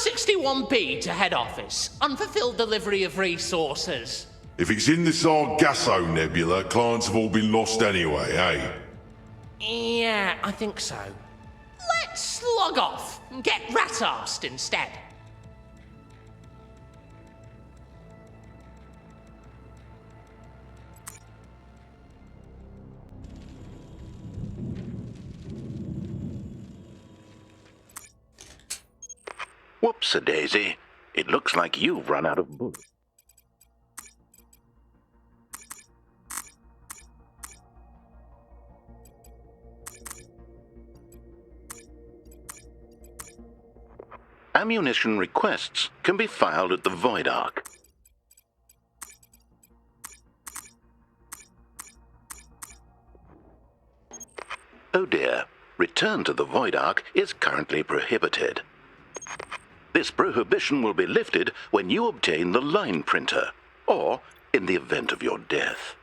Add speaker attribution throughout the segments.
Speaker 1: 61p to head office. Unfulfilled delivery of resources.
Speaker 2: If it's in the Sargasso Nebula, clients have all been lost anyway, eh?
Speaker 1: Yeah, I think so. Let's log off and get rat-arsed instead.
Speaker 3: Whoops-a-daisy. It looks like you've run out of bullets. Ammunition requests can be filed at the Void Ark. Oh dear, return to the Void Ark is currently prohibited. This prohibition will be lifted when you obtain the line printer, or in the event of your death.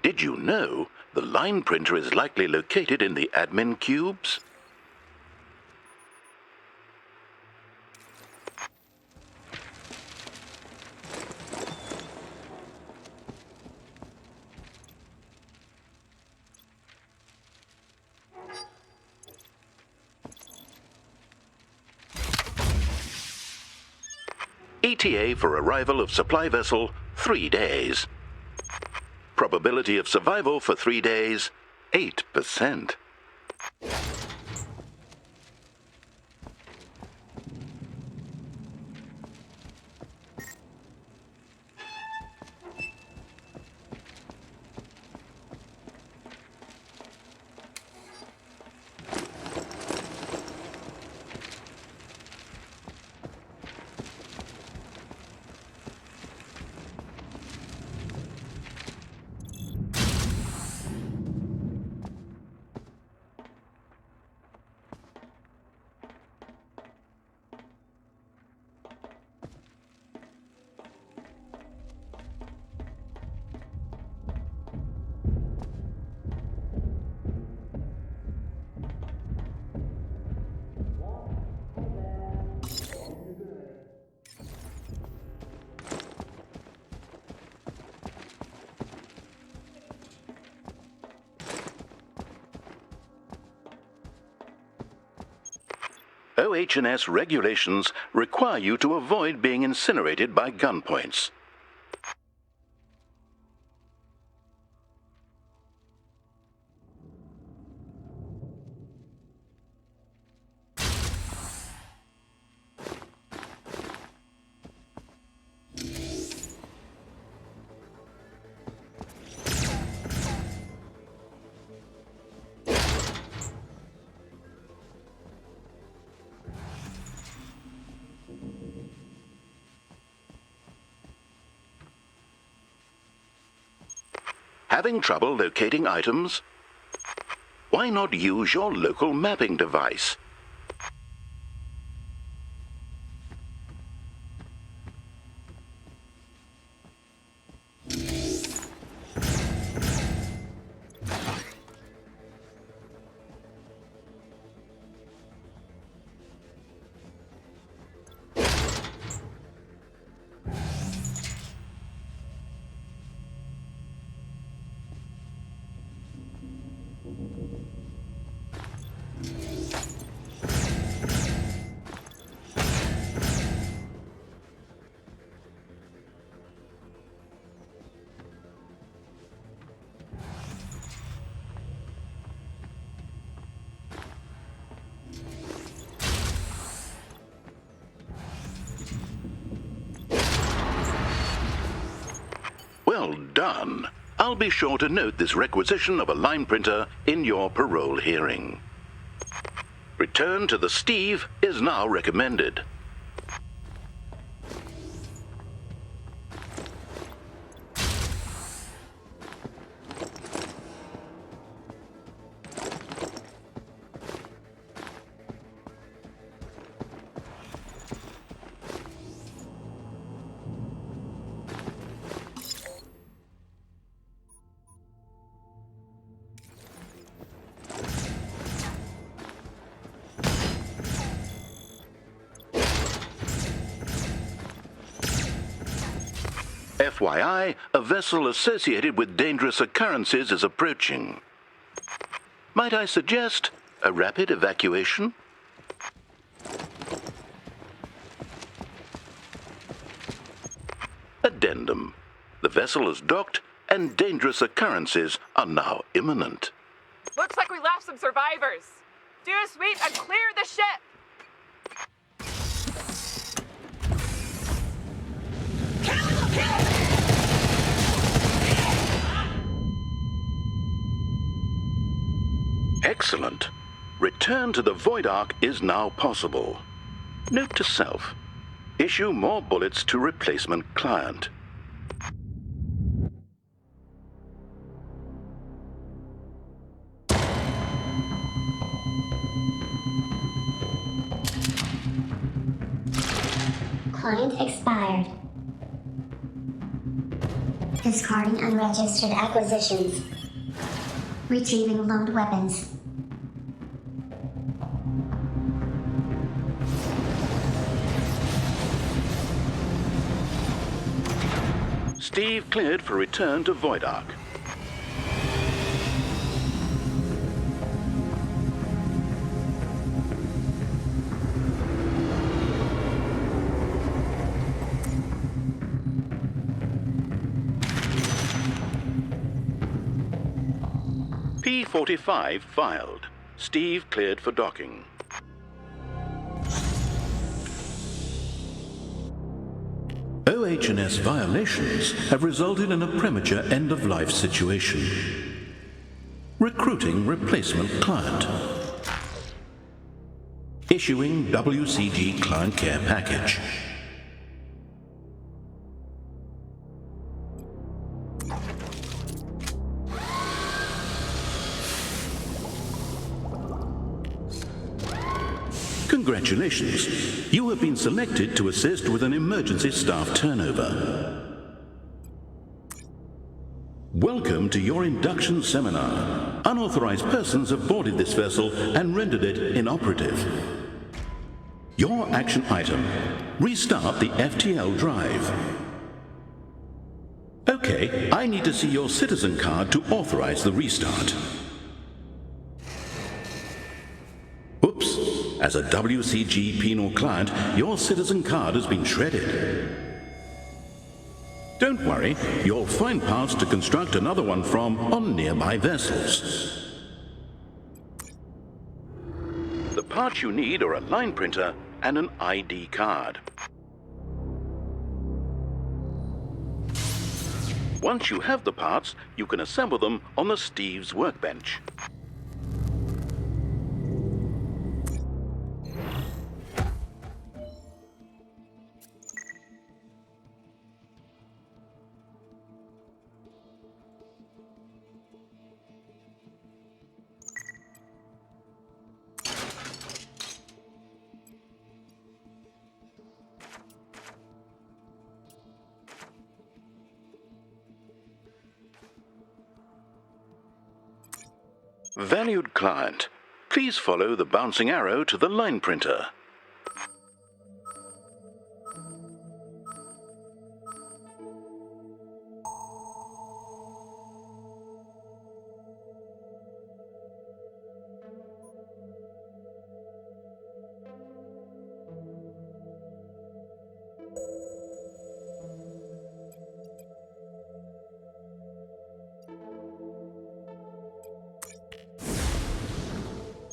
Speaker 3: Did you know the line printer is likely located in the admin cubes? ETA for arrival of supply vessel, 3 days. Probability of survival for 3 days, 8%. OH&S regulations require you to avoid being incinerated by gunpoints. Having trouble locating items? Why not use your local mapping device? Well done. I'll be sure to note this requisition of a line printer in your parole hearing. Return to the Steve is now recommended. FYI, a vessel associated with dangerous occurrences is approaching. Might I suggest a rapid evacuation? Addendum. The vessel is docked and dangerous occurrences are now imminent.
Speaker 4: Looks like we left some survivors. Do a sweep and clear the ship!
Speaker 3: Excellent. Return to the Void Ark is now possible. Note to self. Issue more bullets to replacement client.
Speaker 5: Client expired. Discarding unregistered acquisitions. Retrieving loaned weapons.
Speaker 3: Steve cleared for return to Void Ark. P-45 filed. Steve cleared for docking.
Speaker 6: OH&S violations have resulted in a premature end-of-life situation. Recruiting replacement client. Issuing WCG client care package. Congratulations. You have been selected to assist with an emergency staff turnover. Welcome to your induction seminar. Unauthorized persons have boarded this vessel and rendered it inoperative. Your action item: restart the FTL drive. Okay, I need to see your citizen card to authorize the restart. Oops. As a WCG penal client, your citizen card has been shredded. Don't worry, you'll find parts to construct another one from on nearby vessels.
Speaker 3: The parts you need are a line printer and an ID card. Once you have the parts, you can assemble them on the Steve's workbench. Valued client, please follow the bouncing arrow to the line printer.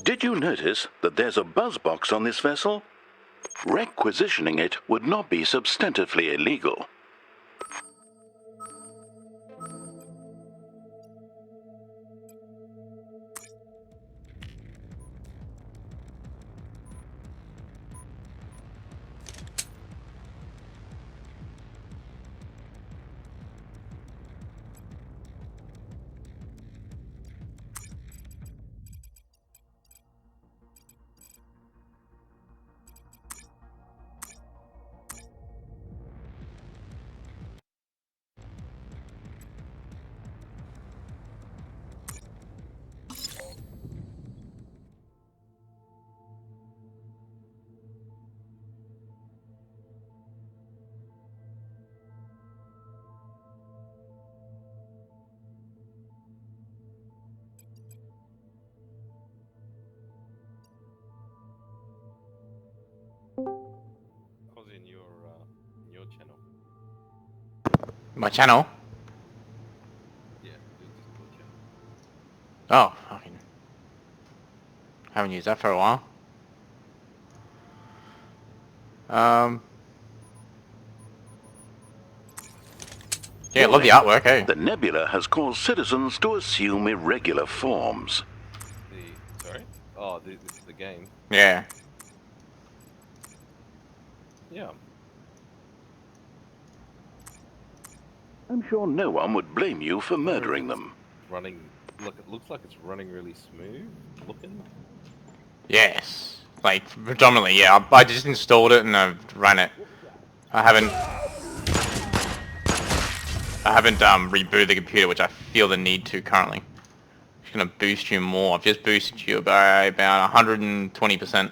Speaker 3: Did you notice that there's a buzz box on this vessel? Requisitioning it would not be substantively illegal.
Speaker 7: channel.
Speaker 8: My channel?
Speaker 7: Yeah, the Discord channel.
Speaker 8: Oh, fucking. Haven't used that for a while. Yeah, I love the artwork, eh?
Speaker 3: The nebula has caused citizens to assume irregular forms.
Speaker 7: Sorry? Oh, this is the game.
Speaker 8: Yeah.
Speaker 7: Yeah.
Speaker 3: I'm sure no one would blame you for murdering them.
Speaker 7: Running. Look, it looks like it's running really smooth looking.
Speaker 8: Yes. Like, predominantly, yeah. I just installed it and I've ran it. I haven't rebooted the computer, which I feel the need to currently. It's gonna boost you more. I've just boosted you by about 120%.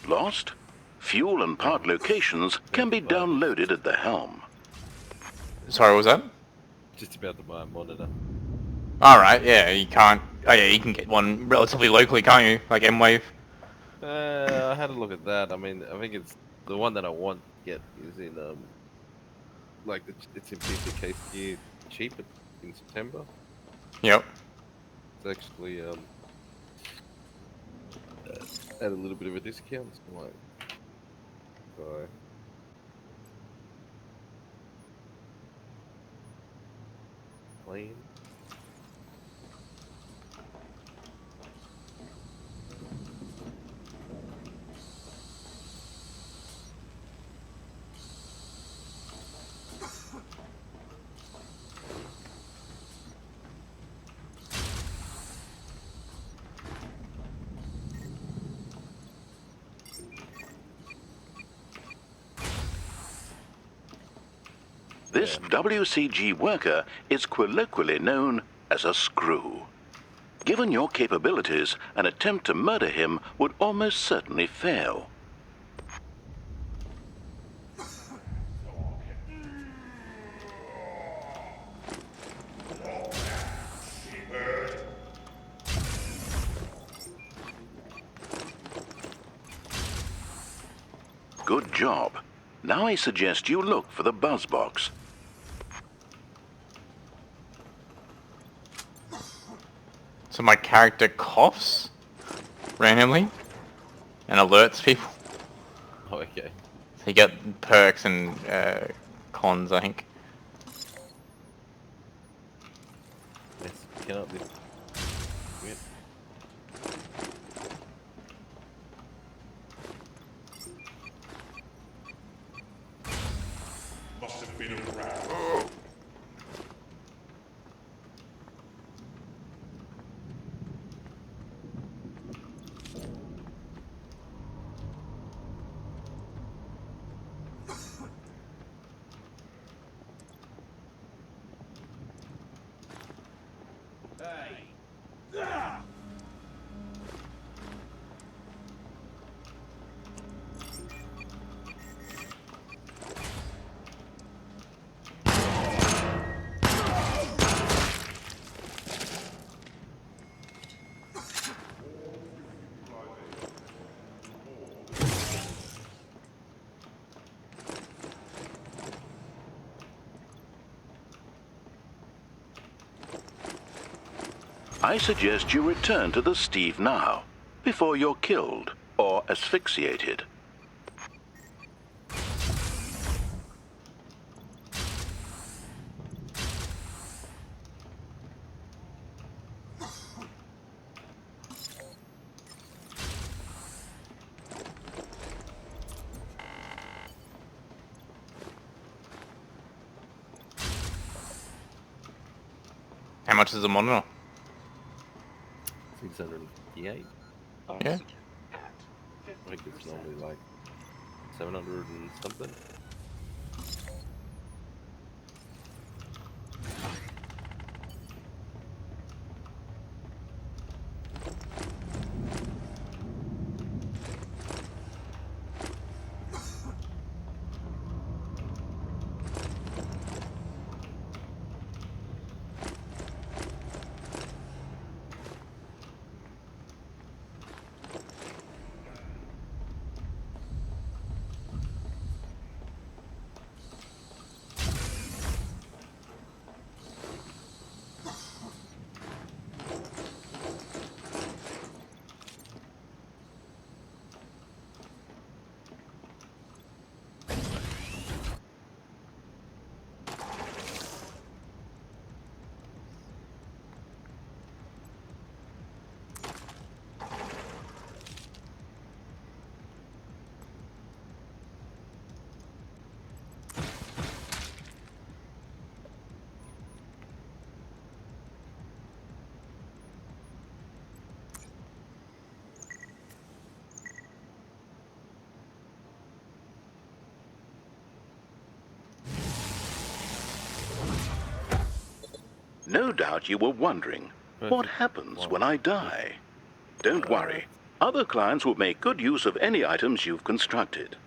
Speaker 3: Lost? Fuel and part locations can be downloaded at the helm.
Speaker 8: Sorry, what was that?
Speaker 7: Just about to buy a monitor.
Speaker 8: Alright, yeah, you can't... Oh yeah, you can get one relatively locally, can't you? Like M-Wave.
Speaker 7: I had a look at that. I mean, I think it's the one that I want to get is in like it's in PCK here cheap in September.
Speaker 8: Yep.
Speaker 7: It's actually at a little bit of a discount. So like, so clean.
Speaker 3: This WCG worker is colloquially known as a screw. Given your capabilities, an attempt to murder him would almost certainly fail. Good job. Now I suggest you look for the buzz box.
Speaker 8: So my character coughs randomly and alerts people.
Speaker 7: Oh, okay.
Speaker 8: So you get perks and cons, I think.
Speaker 7: Yes, cannot be. Weird.
Speaker 2: Must have been a rat.
Speaker 3: I suggest you return to the Steve now, before you're killed or asphyxiated.
Speaker 8: How much is a monitor?
Speaker 7: 658.
Speaker 8: Yeah.
Speaker 7: I think it's normally like 700 and something.
Speaker 3: No doubt you were wondering, what happens when I die? Don't worry. Other clients will make good use of any items you've constructed.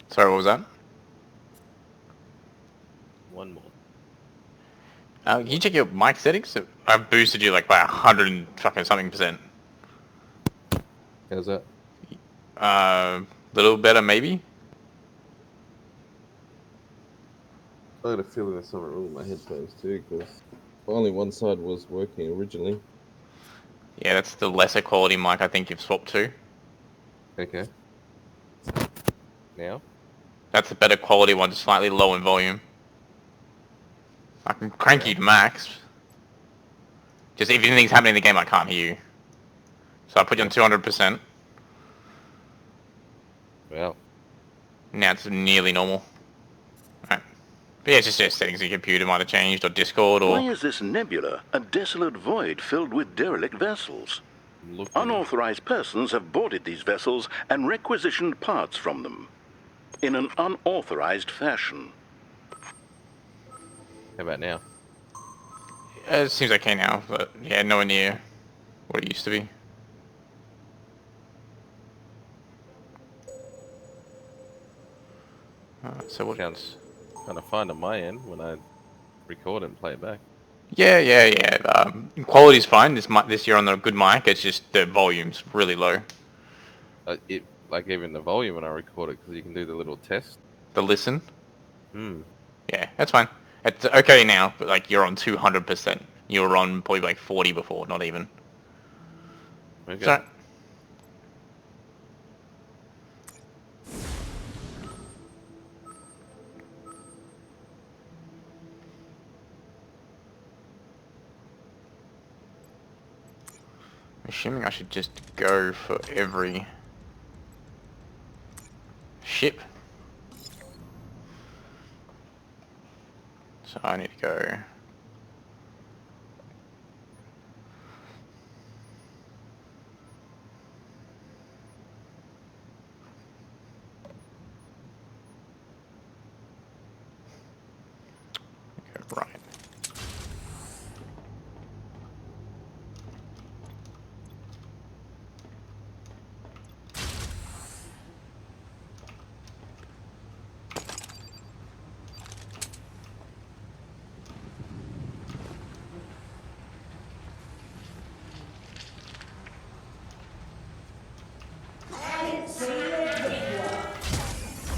Speaker 8: Sorry, what was that?
Speaker 7: One more.
Speaker 8: Can you check your mic settings? I've boosted you like by 100 and fucking something %.
Speaker 7: How's that?
Speaker 8: Little better maybe?
Speaker 7: I had a feeling there's something wrong with my headphones too, because only one side was working originally.
Speaker 8: Yeah, that's the lesser quality mic I think you've swapped to.
Speaker 7: Okay. Now?
Speaker 8: That's the better quality one, just slightly low in volume. I can crank you to max. Just if anything's happening in the game, I can't hear you. So I put you on 200%.
Speaker 7: Well.
Speaker 8: Now it's nearly normal. Right. But yeah, it's just settings of your computer might have changed, or Discord, or...
Speaker 3: Why is this nebula a desolate void filled with derelict vessels? Unauthorized persons have boarded these vessels and requisitioned parts from them in an unauthorized fashion.
Speaker 7: How about now?
Speaker 8: It seems okay now, but yeah, nowhere near what it used to be. So what?
Speaker 7: Sounds kind of fine on my end when I record and play it back.
Speaker 8: Yeah. Quality's fine. This year on the good mic, it's just the volume's really low.
Speaker 7: Like even the volume when I record it, because you can do the little test.
Speaker 8: The listen.
Speaker 7: Hmm.
Speaker 8: Yeah, that's fine. It's okay now, but like you're on 200%. You were on probably like 40 before, not even.
Speaker 7: Okay.
Speaker 8: Sorry. Assuming I should just go for every ship. So I need to go. Right.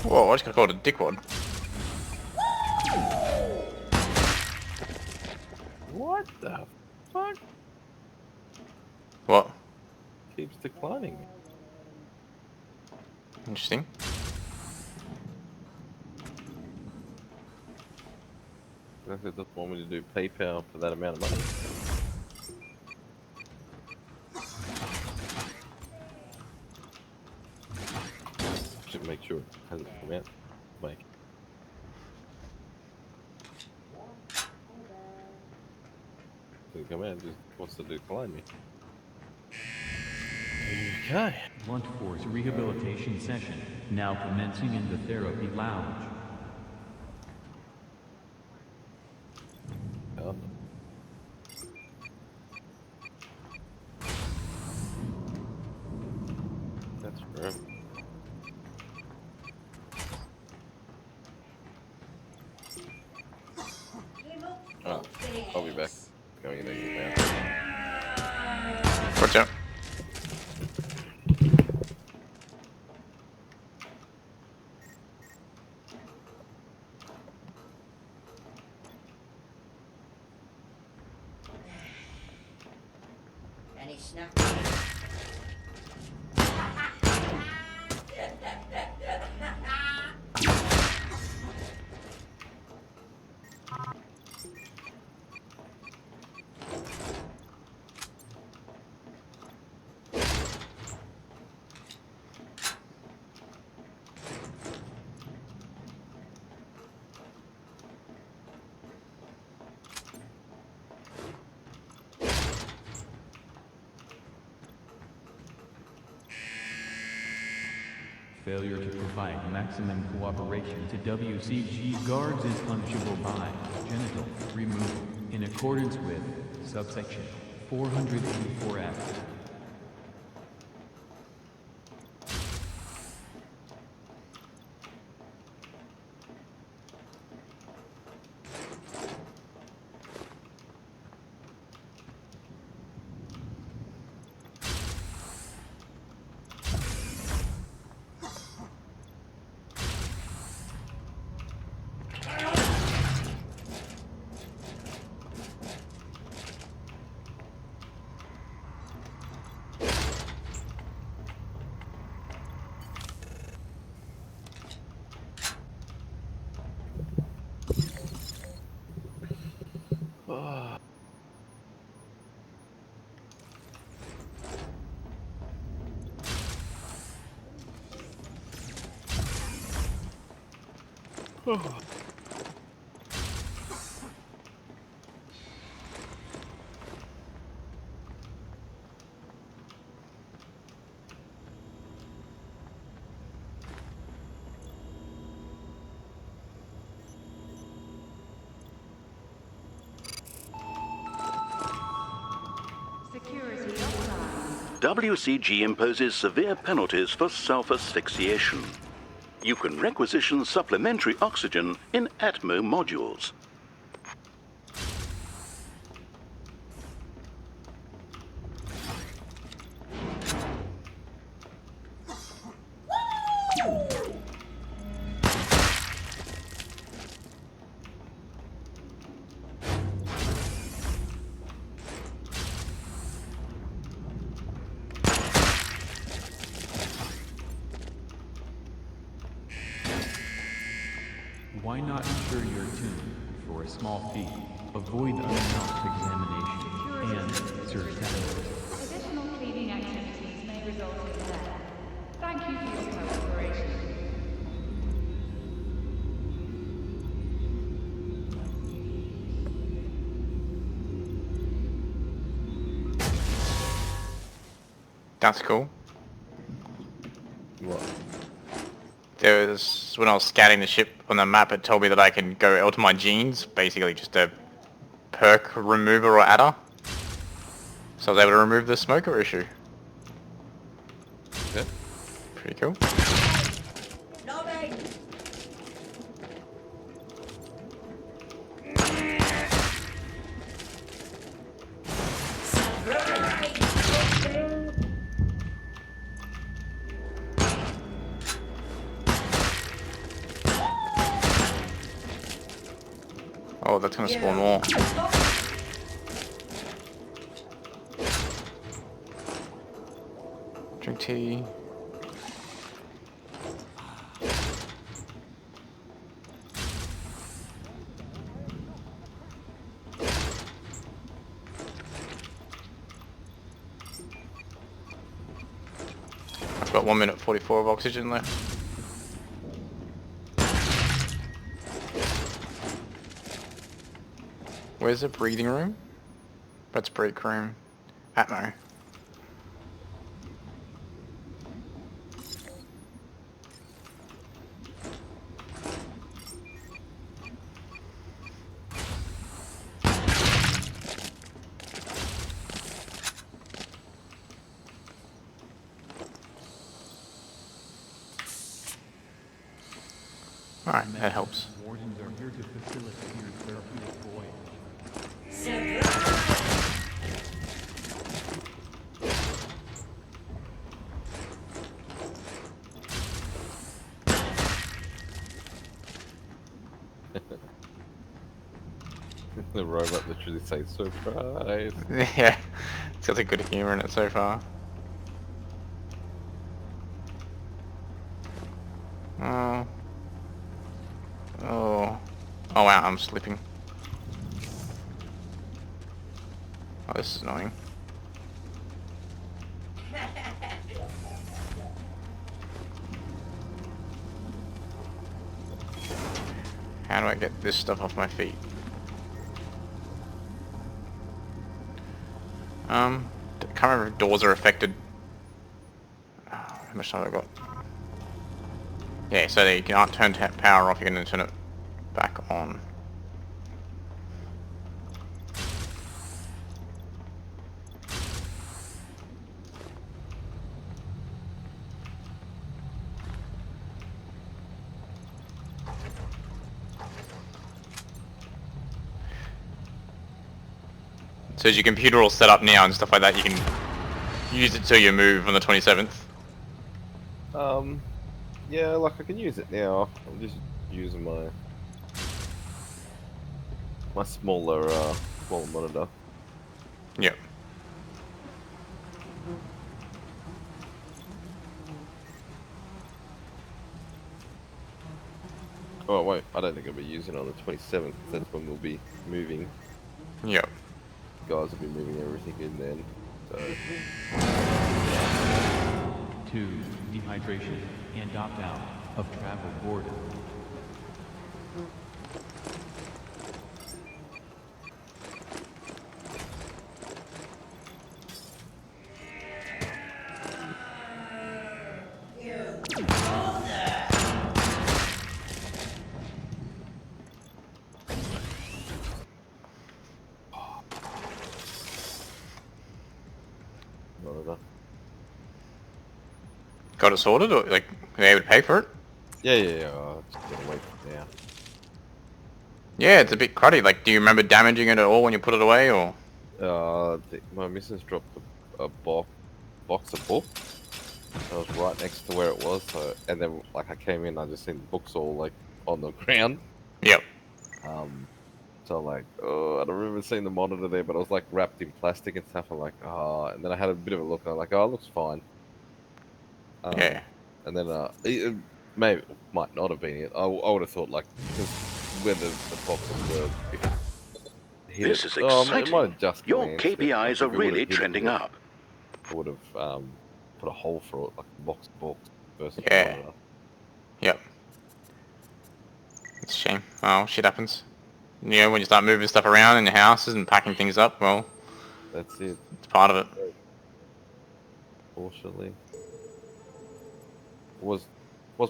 Speaker 8: Whoa, I just got called a dickwad.
Speaker 7: What the fuck?
Speaker 8: What?
Speaker 7: Keeps declining.
Speaker 8: Interesting.
Speaker 7: I think it doesn't want me to do PayPal for that amount of money. Should make sure it hasn't come out. Like. Doesn't come out, it just wants to decline me. Okay.
Speaker 9: Blunt Force rehabilitation session now commencing in the therapy lounge.
Speaker 7: That's forever. Oh, I'll be back. Going in again now.
Speaker 8: Watch out.
Speaker 10: Any snack?
Speaker 9: Failure to provide maximum cooperation to WCG guards is punishable by genital removal. in accordance with subsection 484F.
Speaker 3: WCG imposes severe penalties for self-asphyxiation. You can requisition supplementary oxygen in Atmo modules.
Speaker 9: Why not ensure your tune for a small fee? Avoid unannounced examination and search that.
Speaker 10: Additional cleaning activities may result in death. Thank you for your cooperation.
Speaker 8: That's cool.
Speaker 7: What?
Speaker 8: There was, when I was scouting the ship on the map, it told me that I can go alter my genes, basically just a perk remover or adder. So I was able to remove the smoker issue.
Speaker 7: Okay.
Speaker 8: Pretty cool. Oh, that's gonna spawn more. Drink tea. I've got 1 minute 44 of oxygen left. Where's the breathing room? That's break room. Atmo. Alright, that helps.
Speaker 9: Wardens are here to facilitate your therapeutic voyage.
Speaker 7: The robot literally says surprise.
Speaker 8: Yeah, it's got a good humor in it so far. Oh. Oh. Oh wow, I'm slipping. Oh, this is annoying. How do I get this stuff off my feet? Can't remember if doors are affected. Oh, how much time have I got? Yeah, so you can't turn power off, you can turn it back on. So is your computer all set up now and stuff like that? You can use it till you move on the 27th?
Speaker 7: Yeah, like I can use it now. I'm just using my smaller monitor.
Speaker 8: Yep.
Speaker 7: Oh wait, I don't think I'll be using it on the 27th. That's when we'll be moving.
Speaker 8: Yep.
Speaker 7: Guys will be moving everything in then. So
Speaker 9: 2. Dehydration and opt-out of travel boarded.
Speaker 7: monitor.
Speaker 8: Got it sorted, or like, are they able to pay for it?
Speaker 7: Yeah. I'll just gotta wait for now.
Speaker 8: Yeah, it's a bit cruddy. Like, do you remember damaging it at all when you put it away, or?
Speaker 7: My missus dropped a box of books. I was right next to where it was, so, and then like I came in, I just seen the books all like on the ground.
Speaker 8: Yep.
Speaker 7: So like, I don't remember seeing the monitor there, but it was like wrapped in plastic and stuff. I'm like, and then I had a bit of a look, and I'm like, oh, it looks fine.
Speaker 8: Yeah.
Speaker 7: And then it maybe might not have been it. I would have thought like because where the boxes were.
Speaker 3: This is
Speaker 7: It
Speaker 3: exciting.
Speaker 7: might have just
Speaker 3: Your
Speaker 7: glanced it. Like,
Speaker 3: KPIs
Speaker 7: if
Speaker 3: are
Speaker 7: it would have
Speaker 3: really
Speaker 7: hit it,
Speaker 3: trending up.
Speaker 7: I would have put a hole for it, like a box of books versus
Speaker 8: Yeah.
Speaker 7: monitor.
Speaker 8: Yep. It's a shame. Oh, shit happens. You know, when you start moving stuff around in your houses and packing things up, well,
Speaker 7: That's it.
Speaker 8: it's part of it.
Speaker 7: Fortunately, was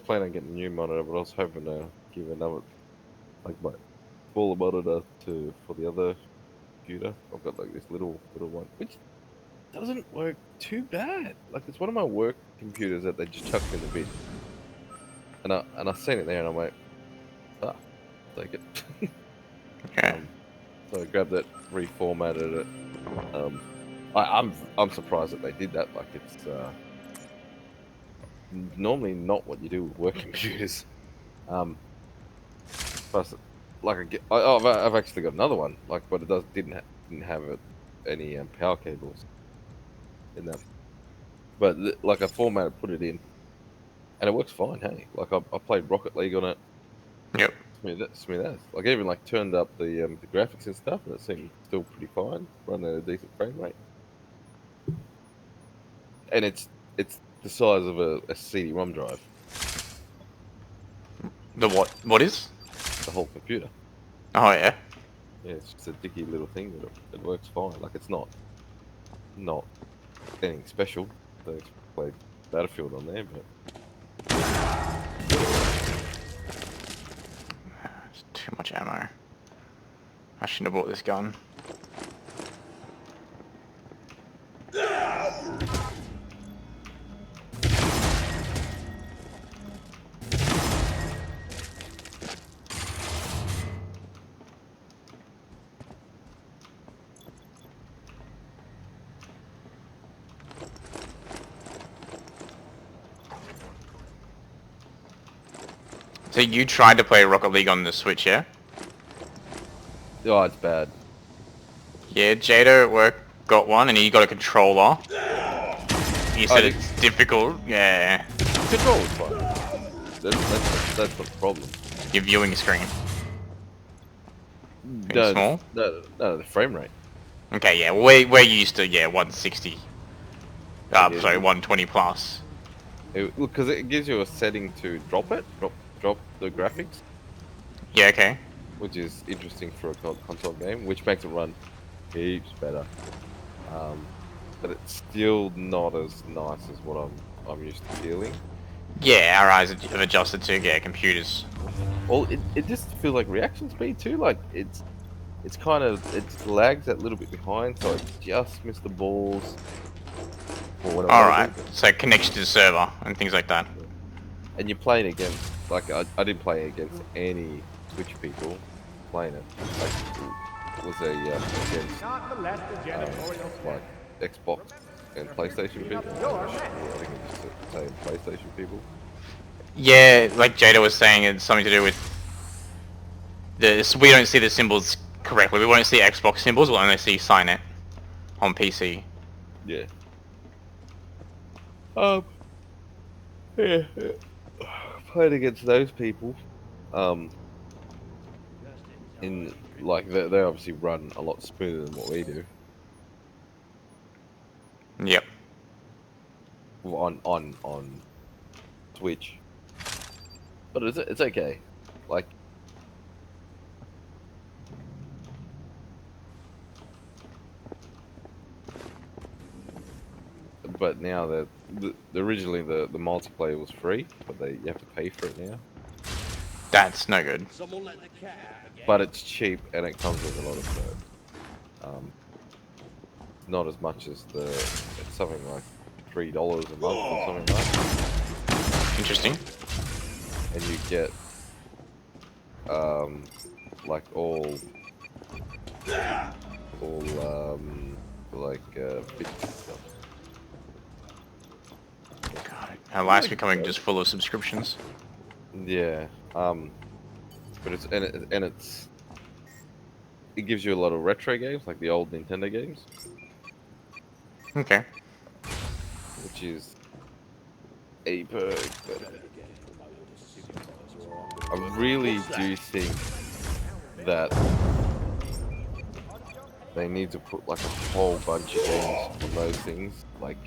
Speaker 7: planning on getting a new monitor, but I was hoping to give another like my smaller monitor for the other computer. I've got like this little one, which doesn't work too bad. Like it's one of my work computers that they just chucked in the bin, and I seen it there, and I'm like, take it.
Speaker 8: Okay.
Speaker 7: So I grabbed it, reformatted it. I'm surprised that they did that. Like it's normally not what you do with work computers. Plus, like I've actually got another one. Like, but it didn't have any power cables in that. But like I formatted, put it in, and it works fine. Hey, like I played Rocket League on it.
Speaker 8: Yep.
Speaker 7: Smooth as. Like I even like turned up the graphics and stuff, and it seemed still pretty fine, running at a decent frame rate. And it's the size of a CD-ROM drive.
Speaker 8: The what? What is?
Speaker 7: The whole computer.
Speaker 8: Oh, yeah.
Speaker 7: Yeah, it's just a dicky little thing, but it works fine. Like it's not anything special. So it's played Battlefield on there, but
Speaker 8: It's too much ammo. I shouldn't have bought this gun. So you tried to play Rocket League on the Switch, yeah?
Speaker 7: oh, it's bad.
Speaker 8: Yeah, Jado at work got one, and he got a controller. He said
Speaker 7: did-
Speaker 8: it's difficult. Yeah.
Speaker 7: Control is fine. That's not the problem.
Speaker 8: Your viewing screen.
Speaker 7: No,
Speaker 8: small?
Speaker 7: No, the frame rate.
Speaker 8: Okay, yeah, we're used to 160.
Speaker 7: Yeah.
Speaker 8: Sorry, 120 plus.
Speaker 7: Because it gives you a setting to drop the graphics,
Speaker 8: Yeah, okay.
Speaker 7: which is interesting for a console game, which makes it run heaps better. But it's still not as nice as what I'm used to feeling.
Speaker 8: Yeah, our eyes have adjusted to computers.
Speaker 7: Well, it just feels like reaction speed too. Like it lags that little bit behind, so it just missed the balls.
Speaker 8: All right, so connection to the server and things like that.
Speaker 7: And you're playing against, like I didn't play against any Switch people playing it. Like was against like Xbox and PlayStation people. I think it was saying PlayStation people.
Speaker 8: Yeah, like Jada was saying, it's something to do with we don't see the symbols correctly. We won't see Xbox symbols. We'll only see sign it on PC.
Speaker 7: Yeah. Yeah. Playing against those people, in like they obviously run a lot smoother than what we do.
Speaker 8: Yep.
Speaker 7: On Twitch, but it's okay. Like, but now that originally the multiplayer was free, but you have to pay for it now.
Speaker 8: That's no good.
Speaker 7: But it's cheap and it comes with a lot of perks. Not as much as it's something like $3 a month or something like that.
Speaker 8: Interesting.
Speaker 7: And you get like all like bits and stuff.
Speaker 8: God, our life's becoming just full of subscriptions.
Speaker 7: Yeah. But it gives you a lot of retro games, like the old Nintendo games.
Speaker 8: Okay.
Speaker 7: Which is a perk. But I really do think that they need to put like a whole bunch of games on those things, like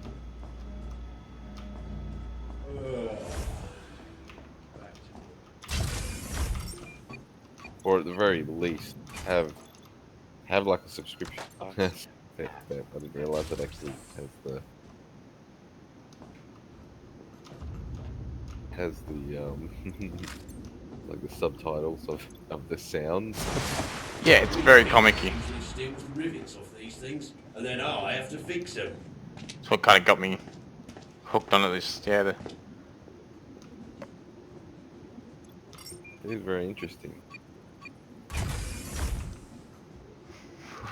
Speaker 7: or at the very least have like a subscription. I didn't realize that actually has the like the subtitles of the sounds.
Speaker 8: Yeah, it's very comic-y.
Speaker 11: Steals the rivets off these things, and then I have to fix them.
Speaker 8: That's what kind of got me hooked onto this. Yeah,
Speaker 7: It is very interesting.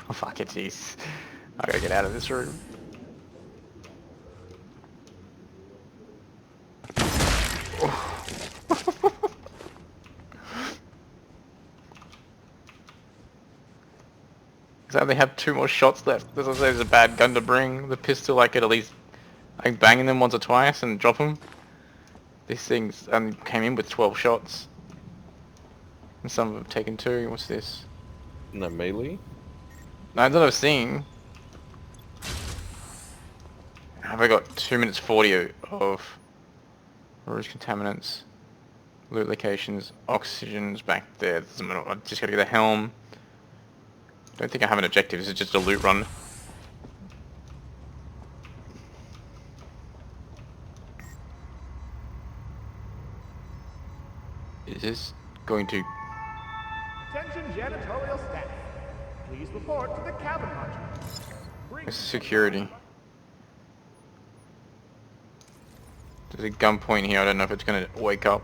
Speaker 8: Oh, fuck it, jeez. I gotta get out of this room. So they have 2 more shots left. There's a bad gun to bring. The pistol, I could at least like banging them once or twice and drop them. These things came in with 12 shots. And some of them have taken 2. What's this?
Speaker 7: No melee?
Speaker 8: No, that I've seen. Have I got 2 minutes 40 of rouge contaminants, loot locations, oxygen's back there. I just gotta get the helm. Don't think I have an objective. This is just a loot run. Is this going to...
Speaker 12: Attention janitorial staff. Please report to the cabin module.
Speaker 8: Security. There's a gunpoint here. I don't know if it's going to wake up.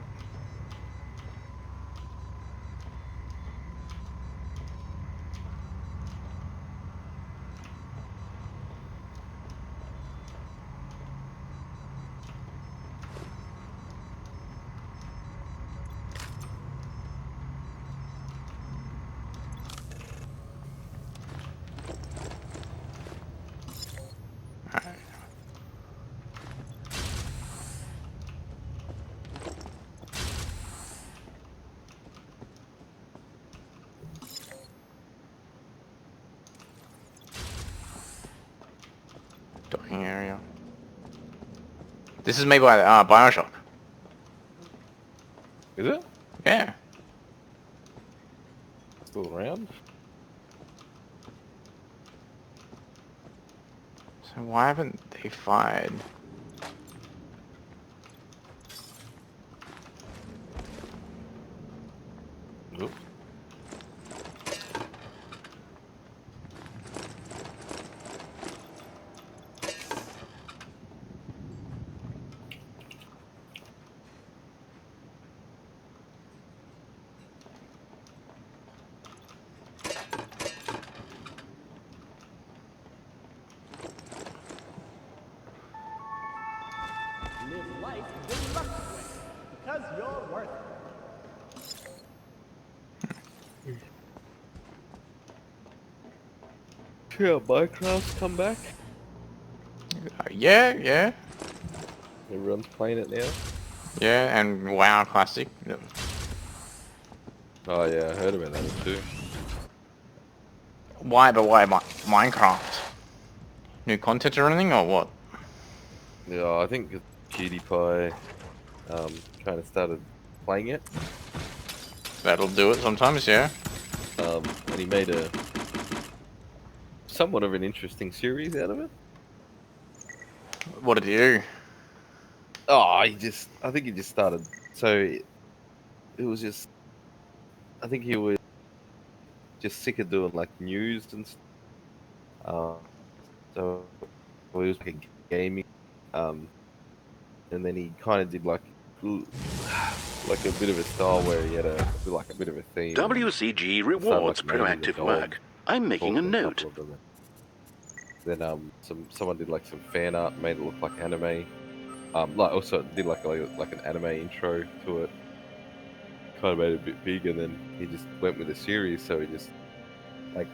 Speaker 8: Docking area. This is made by Bioshock.
Speaker 7: Is it?
Speaker 8: Yeah.
Speaker 7: Still around?
Speaker 8: So why haven't they fired?
Speaker 7: Oop.
Speaker 12: Live life the deluxe way, because you're worth it.
Speaker 7: Yeah, Minecraft's come back.
Speaker 8: Yeah, yeah.
Speaker 7: Everyone's playing it now.
Speaker 8: Yeah, and WoW Classic.
Speaker 7: Oh yeah, I heard about that too.
Speaker 8: Why Minecraft? New content or anything, or what?
Speaker 7: Yeah, I think PewDiePie kind of started playing it.
Speaker 8: That'll do it sometimes, yeah.
Speaker 7: And he made a somewhat of an interesting series out of it.
Speaker 8: What did he do?
Speaker 7: Oh, I think he just started. So it was just, I think he was just sick of doing like news and stuff. So it was like a gaming, and then he kind of did like a bit of a style where he had a bit of a theme.
Speaker 3: WCG rewards proactive work. I'm making a note.
Speaker 7: Then someone did like some fan art, made it look like anime. Also did like an anime intro to it. Kind of made it a bit big, and then he just went with a series. So he just like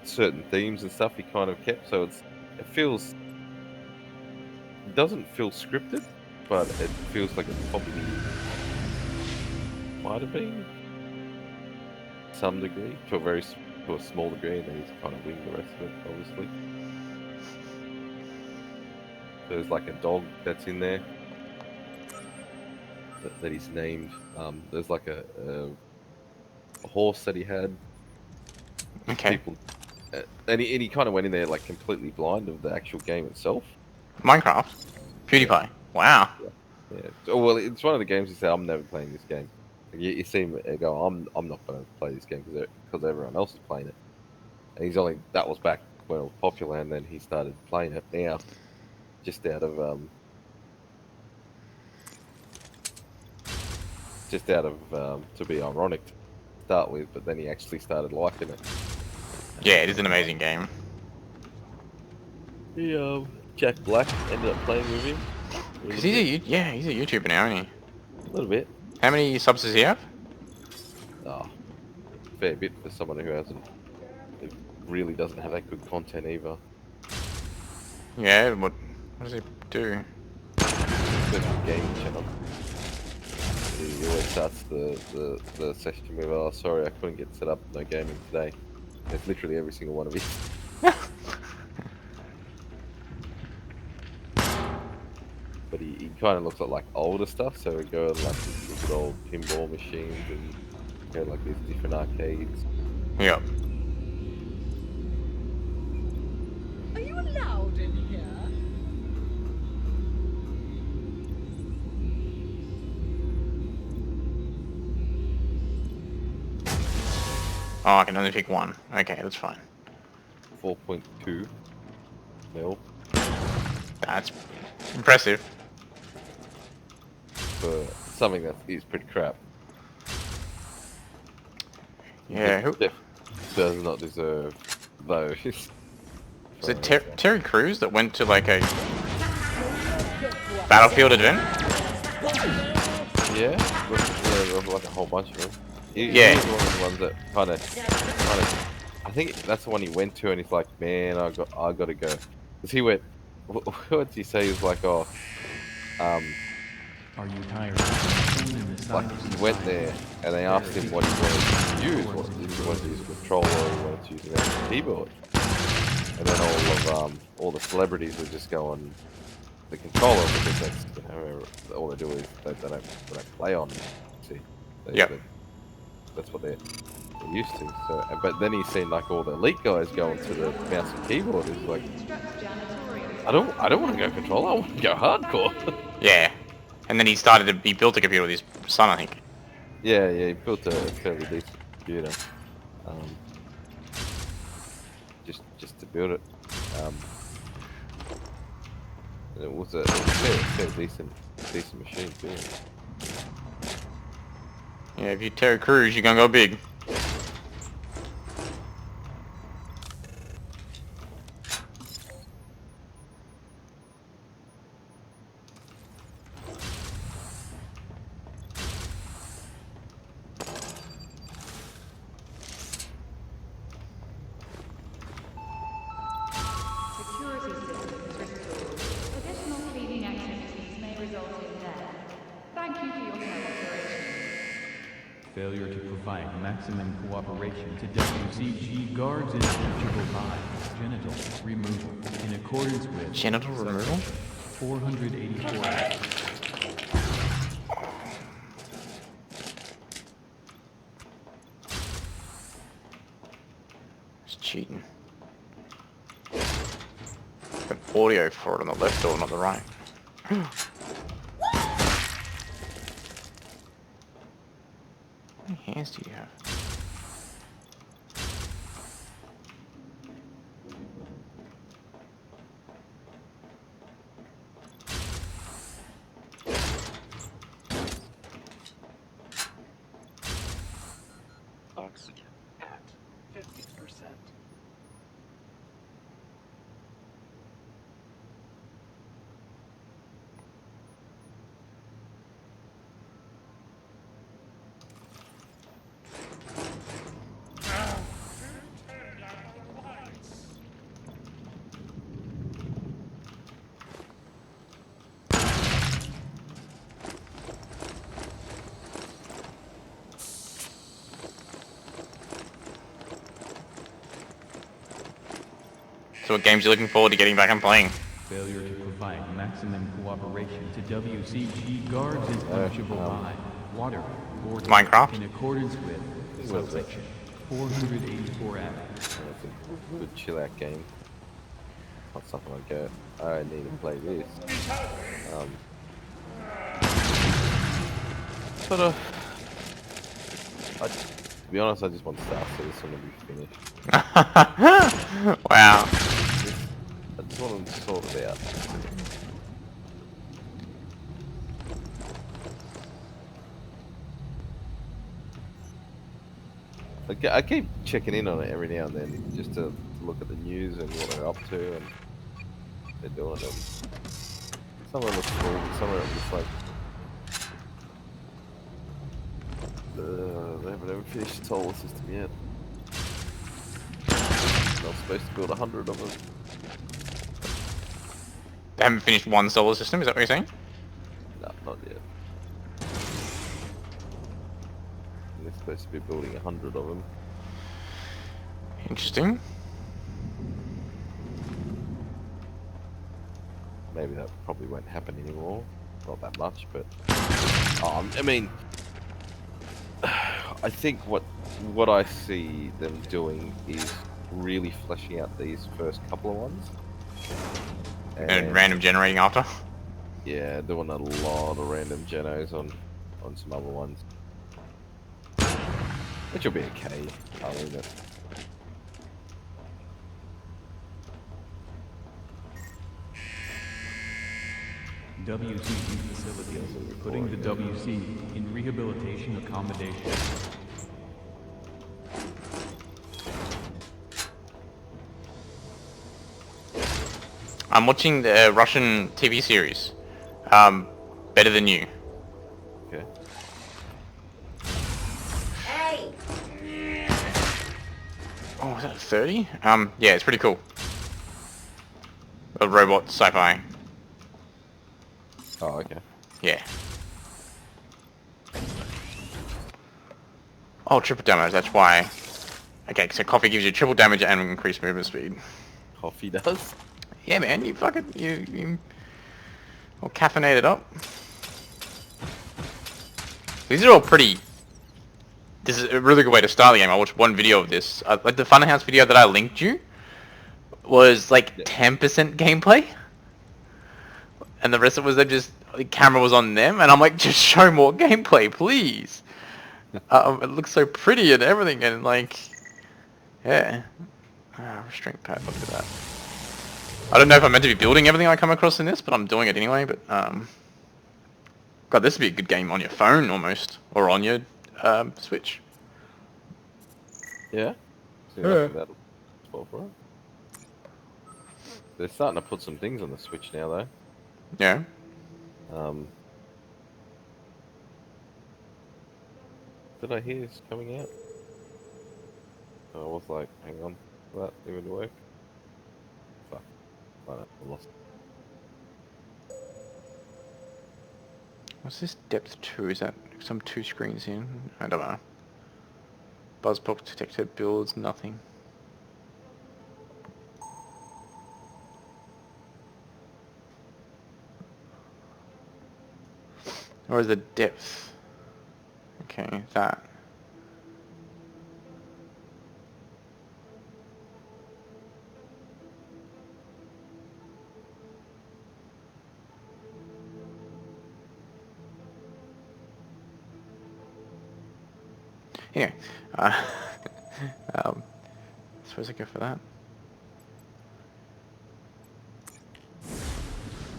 Speaker 7: certain themes and stuff he kind of kept. So it doesn't feel scripted, but it feels like it probably might have been to some degree, to a small degree, and then he's kind of winged the rest of it, obviously. There's like a dog that's in there that he's named. There's like a horse that he had.
Speaker 8: Okay.
Speaker 7: And he kind of went in there like completely blind of the actual game itself.
Speaker 8: Minecraft? PewDiePie?
Speaker 7: Yeah.
Speaker 8: Wow.
Speaker 7: Yeah. So, well, it's one of the games he said, I'm never playing this game. You see him go, I'm not going to play this game because everyone else is playing it. And that was back when it was popular, and then he started playing it now, just out of to be ironic to start with, but then he actually started liking it.
Speaker 8: Yeah, it is an amazing game.
Speaker 7: Jack Black ended up playing with him.
Speaker 8: Because he's a YouTuber now, isn't he?
Speaker 7: A little bit.
Speaker 8: How many subs does he have?
Speaker 7: Oh, fair bit for someone who really doesn't have that good content either.
Speaker 8: Yeah, what does he do?
Speaker 7: Gaming channel. He always starts the session with, "Oh, sorry, I couldn't get set up. No gaming today." It's literally every single one of his. But he kind of looks at like older stuff, so we go like these good old pinball machines and go like these different arcades.
Speaker 8: Yep.
Speaker 10: Are you allowed in here?
Speaker 8: Oh, I can only pick one. Okay, that's fine.
Speaker 7: 4.2 mil.
Speaker 8: That's impressive.
Speaker 7: For something that is pretty crap.
Speaker 8: Yeah, who
Speaker 7: does not deserve those.
Speaker 8: Is it Terry Crews that went to like a Battlefield event?
Speaker 7: Yeah, like a whole bunch of them.
Speaker 8: Yeah.
Speaker 7: He's one of the ones that kind of. I think that's the one he went to, and he's like, "Man, I got to go." Because he went. What did he say? He was like, "Oh,
Speaker 9: Are you tired?
Speaker 7: Like he went there, and they asked him what he wanted to use. What he wanted to use a controller, or he wanted to use an actual keyboard. And then all the celebrities were just going the controller, because that's all they do is they don't play on. See, that's what they're used to. So, but then he's seen like all the elite guys going to the mouse and keyboard. He's like, I don't want to go controller. I want to go hardcore.
Speaker 8: Yeah, and then he built a computer with his son, I think.
Speaker 7: Yeah, he built a fairly decent computer. Just to build it. And it was a fair decent machine too.
Speaker 8: Yeah, if you're Terry Crews, you're gonna go big.
Speaker 9: Failure to provide maximum cooperation to WCG guards ineligible by genital removal in accordance with
Speaker 8: Genital removal?
Speaker 9: 484 Act.
Speaker 8: It's cheating. Got audio for it on the left or not the right. How many hands do you have?
Speaker 13: Oxygen at 50%.
Speaker 8: So what games are you looking forward to getting back and playing?
Speaker 9: Failure to provide maximum cooperation to WCG guards ineligible by water board
Speaker 8: Minecraft?
Speaker 9: in accordance with subsection 484 Act.
Speaker 7: That's a good chill out game. Not something I go, I need to play this. But to be honest, I just want Star Citizen to be finished.
Speaker 8: Wow.
Speaker 7: I just want them to sort it out. I keep checking in on it every now and then just to look at the news and what they're up to and they're doing them. Some of them are cool, but some of them just like they haven't even finished the solar system yet. I was supposed to build 100 of them.
Speaker 8: They haven't finished one solar system, is that what you're saying?
Speaker 7: No, not yet. And they're supposed to be building 100 of them.
Speaker 8: Interesting.
Speaker 7: Maybe that probably won't happen anymore. Not that much, but I mean, I think what I see them doing is really fleshing out these first couple of ones.
Speaker 8: And random generating after?
Speaker 7: Yeah, doing a lot of random genos on some other ones. Which will be okay, I'll leave it.
Speaker 9: WCG facilities, putting the WC in rehabilitation accommodation.
Speaker 8: I'm watching the Russian TV series. Better Than You.
Speaker 7: Okay.
Speaker 5: Hey!
Speaker 8: Oh, was that a 30? Yeah, it's pretty cool. A robot sci-fi.
Speaker 7: Oh, okay.
Speaker 8: Yeah. Oh, triple damage, that's why. Okay, so coffee gives you triple damage and increased movement speed.
Speaker 7: Coffee does?
Speaker 8: Yeah, man, you fucking, you all caffeinated up. These are all pretty... This is a really good way to start the game. I watched one video of this. Like the Funhouse video that I linked you was like 10% gameplay. And the rest of it was just, the camera was on them. And I'm like, just show more gameplay, please. It looks so pretty and everything. And like, yeah. Restraint pad, look at that. I don't know if I'm meant to be building everything I come across in this, but I'm doing it anyway. But God, this would be a good game on your phone almost, or on your Switch.
Speaker 7: Yeah. See, that'll spot for it. They're starting to put some things on the Switch now, though.
Speaker 8: Yeah.
Speaker 7: Did I hear it's coming out? I was like, hang on, is that even work? Fuck. I lost.
Speaker 8: What's this depth 2? Is that some 2 screens in? I don't know. Buzzbox detected builds, nothing. Or is the depth? Okay, that. Anyway, suppose I go for that.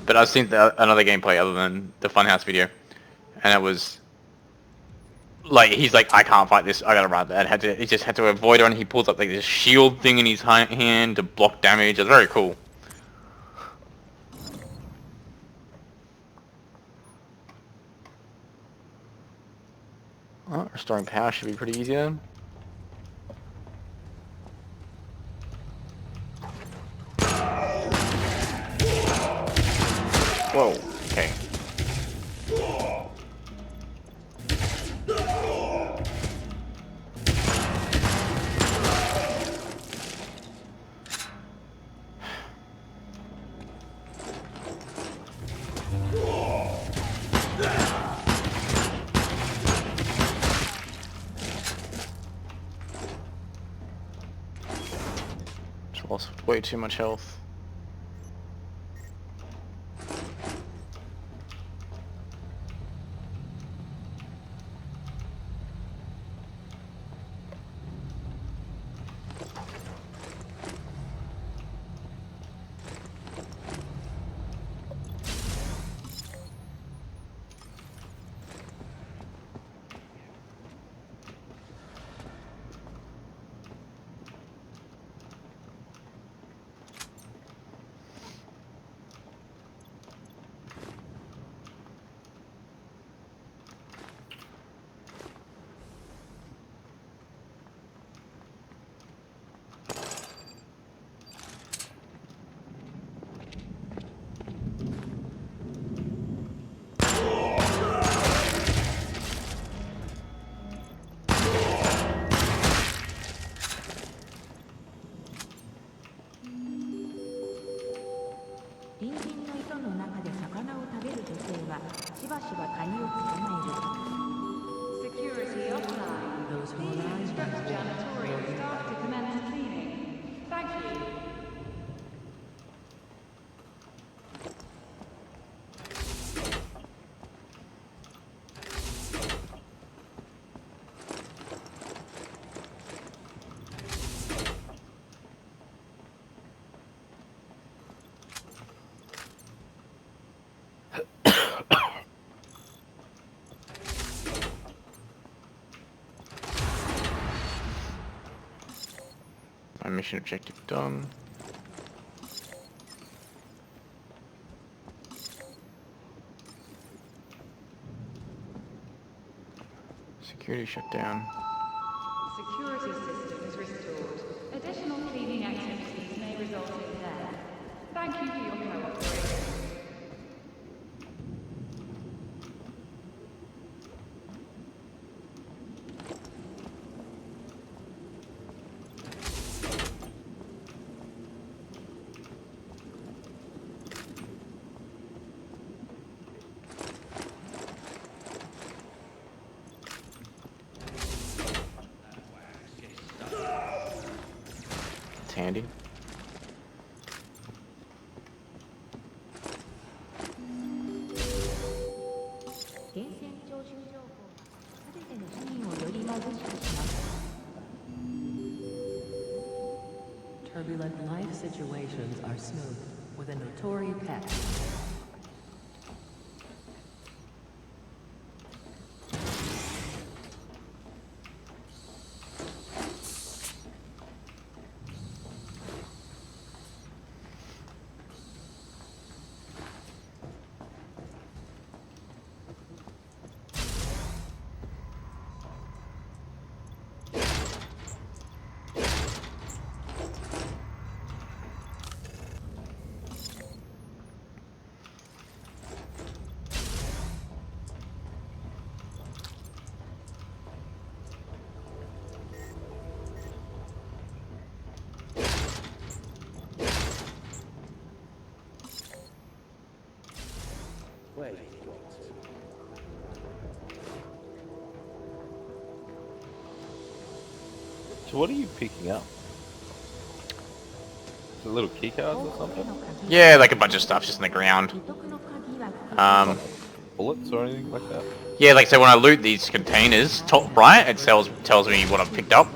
Speaker 8: But I've seen another gameplay other than the Funhouse video, and it was like he's like, I can't fight this. I gotta run that. He just had to avoid it, and he pulls up like this shield thing in his hand to block damage. It's very cool. Oh, restoring power should be pretty easy then. Whoa, okay. Just lost way too much health.
Speaker 10: Security offline. Please instruct janitorial staff to commence cleaning. Thank you.
Speaker 8: My mission objective done. Security shut down.
Speaker 10: Security system is restored. Additional cleaning activities may result in death. Thank you for your cooperation.
Speaker 8: It's handy.
Speaker 14: Turbulent life situations are smooth with a Notori pet.
Speaker 11: Where's he got to?
Speaker 7: So what are you picking up? The little key cards or something?
Speaker 8: Yeah, like a bunch of stuff just in the ground.
Speaker 7: Bullets or anything like that?
Speaker 8: Yeah, like so when I loot these containers, top right, it tells me what I've picked up.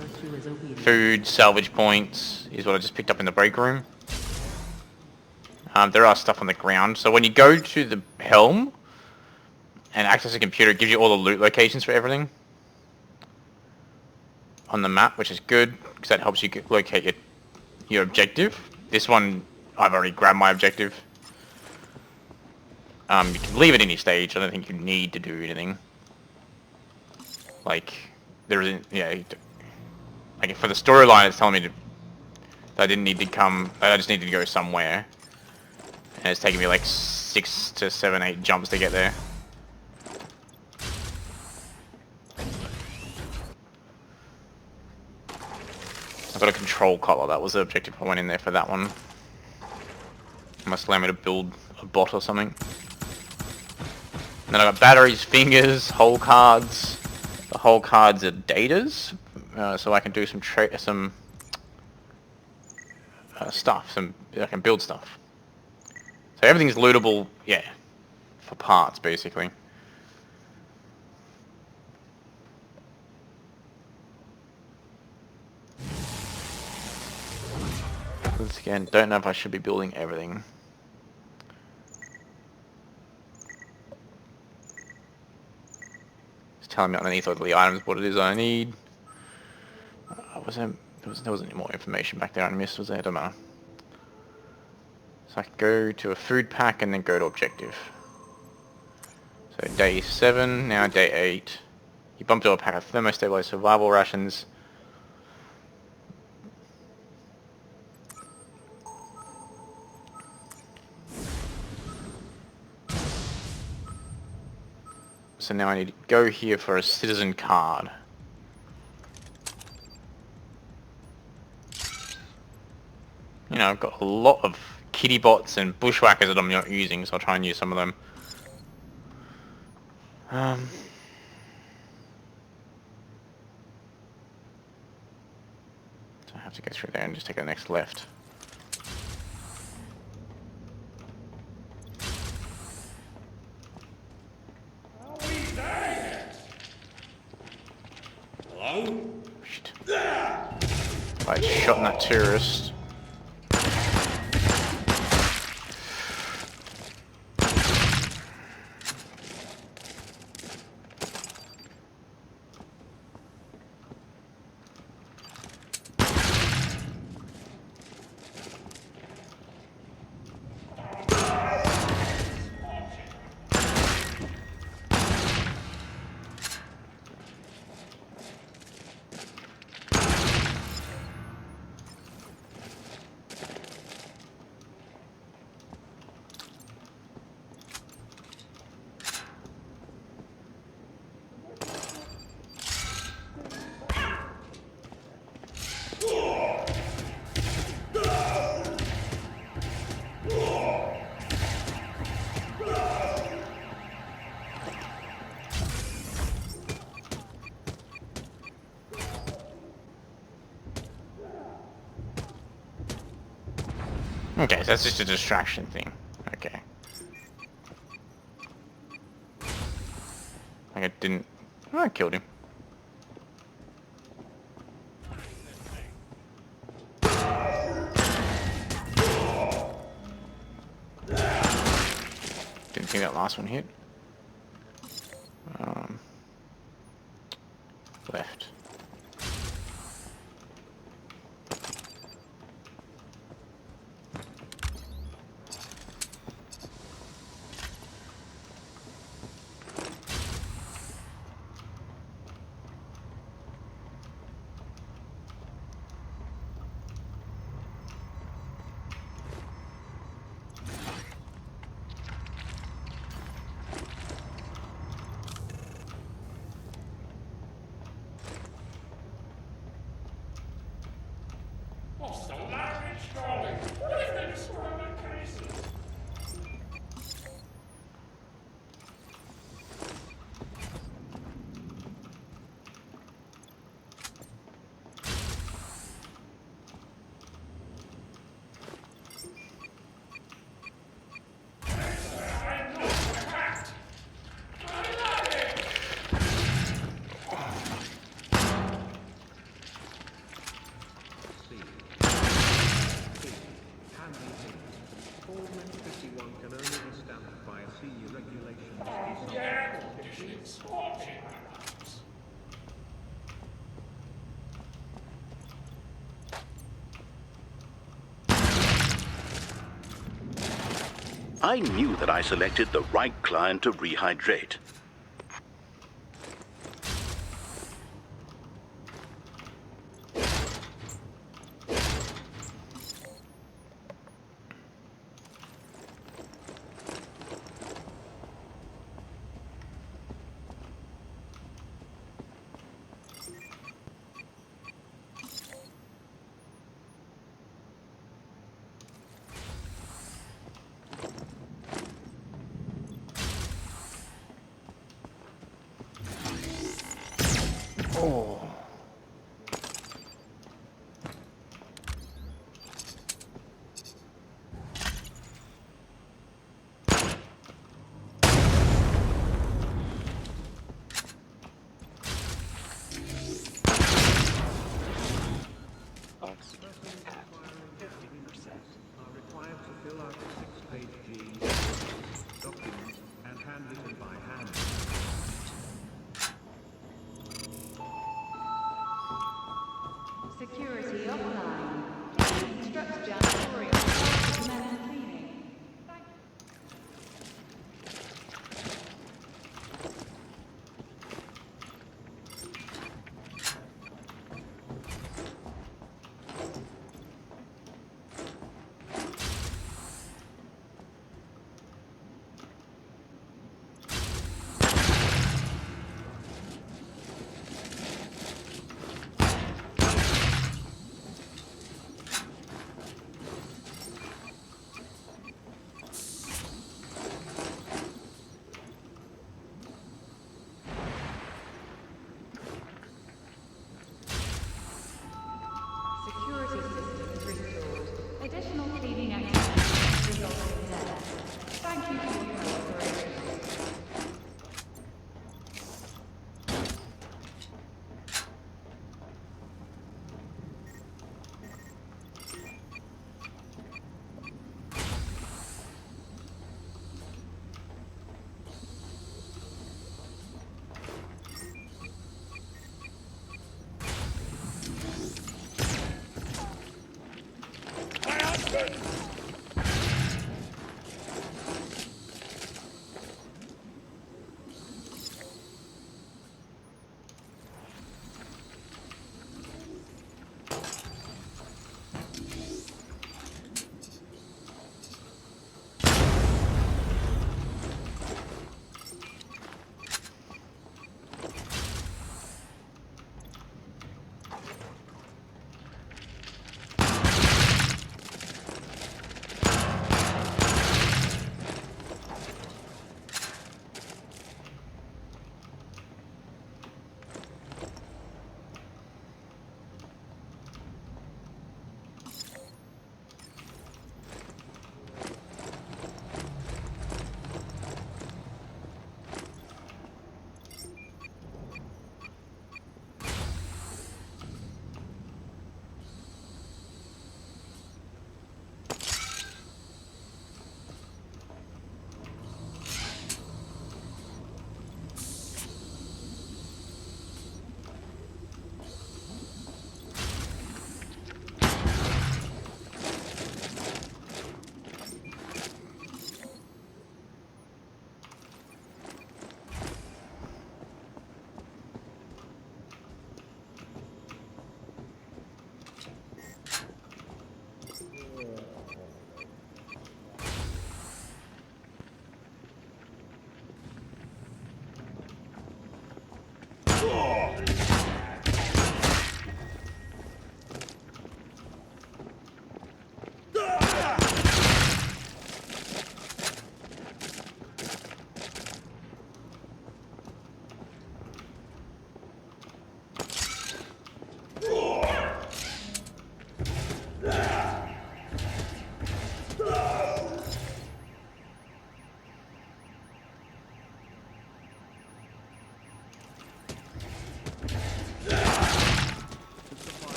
Speaker 8: Food, salvage points is what I just picked up in the break room. There are stuff on the ground. So when you go to the helm and access a computer, it gives you all the loot locations for everything on the map, which is good because that helps you locate your objective. This one, I've already grabbed my objective. You can leave it any stage. I don't think you need to do anything. Like, there isn't, yeah. Like, for the storyline, it's telling me that I didn't need to come, I just needed to go somewhere. And it's taking me like 6 to 7, 8 jumps to get there. I've got a control collar, that was the objective. I went in there for that one. Must allow me to build a bot or something. And then I got batteries, fingers, whole cards. The whole cards are datas, so I can do some stuff. I can build stuff. So everything's lootable, yeah, for parts basically. Once again, don't know if I should be building everything. Telling me underneath all the items what it is I need. There wasn't any more information back there I missed, was there? I don't know. So I can go to a food pack and then go to objective. So day 7, now day 8. You bump to a pack of thermostabilized survival rations. So now I need to go here for a citizen card. You know, I've got a lot of kitty bots and bushwhackers that I'm not using, so I'll try and use some of them. So I have to go through there and just take the next left.
Speaker 11: Hello?
Speaker 8: Shit. I shot that terrorist. Okay, so that's just a distraction thing. Okay. Like I didn't... Oh, I killed him. Didn't think that last one hit. Left.
Speaker 15: one can only be stamped by a senior regulations consultant.
Speaker 3: I knew that I selected the right client to rehydrate.
Speaker 8: Oh.
Speaker 15: At 50%. Are required to fill out a 6-page document and hand it in by hand.
Speaker 10: Security offline. Please instruct janitorial to commence cleaning. Thank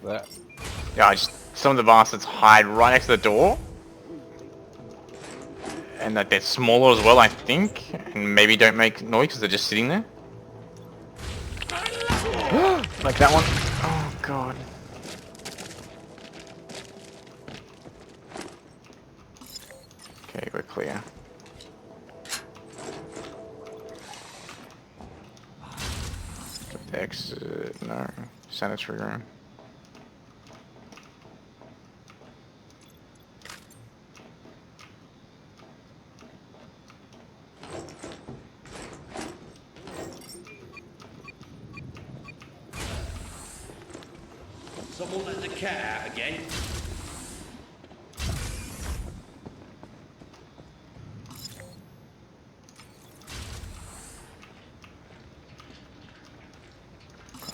Speaker 7: that.
Speaker 8: Yeah, some of the bastards hide right next to the door. And that they're smaller as well, I think. And maybe don't make noise because they're just sitting there. Like that one. Oh, God. Okay, we're clear. Exit, no. Sanitary room.
Speaker 11: Someone let the cat out again.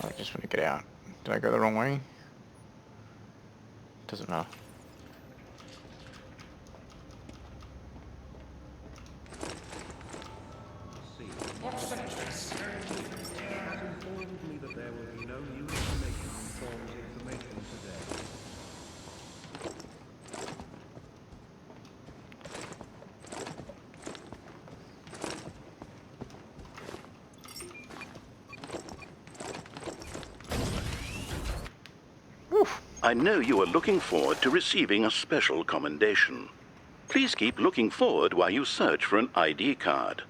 Speaker 8: I just want to get out. Did I go the wrong way? Doesn't matter.
Speaker 15: Has informed me that there will be no new information on Thorn's information today.
Speaker 3: I know you are looking forward to receiving a special commendation. Please keep looking forward while you search for an ID card.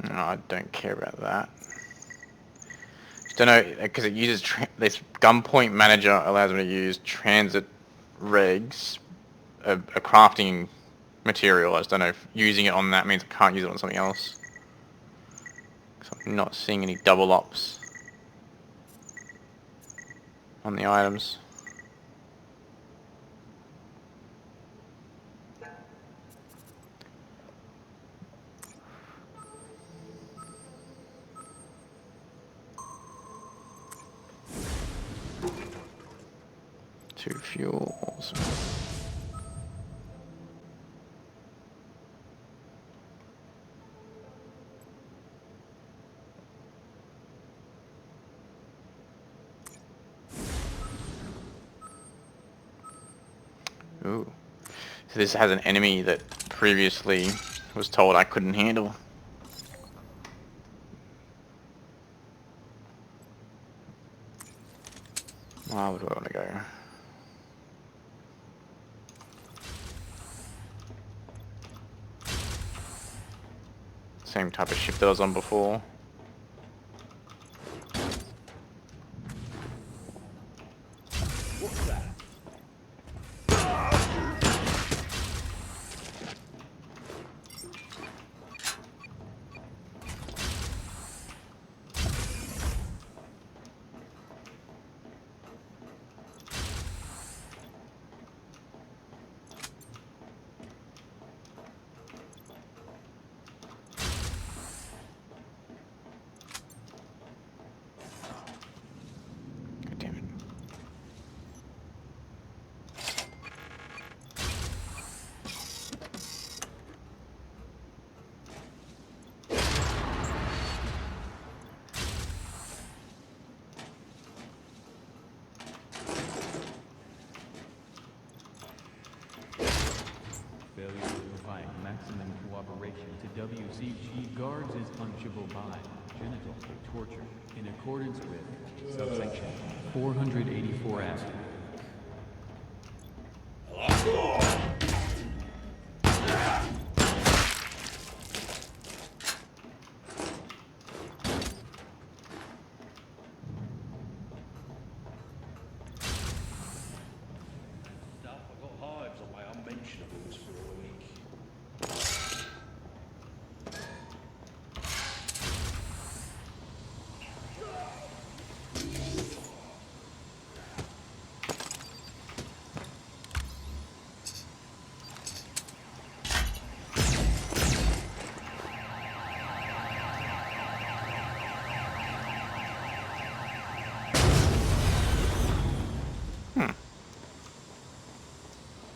Speaker 8: No, I don't care about that. Don't know, because it uses this gunpoint manager allows me to use transit regs, a crafting material. I just don't know if using it on that means I can't use it on something else. So I'm not seeing any double ops on the items. Two fuels. Ooh. So this has an enemy that previously was told I couldn't handle. Where would I want to go? Same type of ship that I was on before.
Speaker 11: What's that?
Speaker 8: God damn it.
Speaker 9: Failure to provide maximum cooperation to WCG guards is punishable by genital torture in accordance with subsection 484F.
Speaker 11: Stuff. I've got hives on my unmentionables for a week.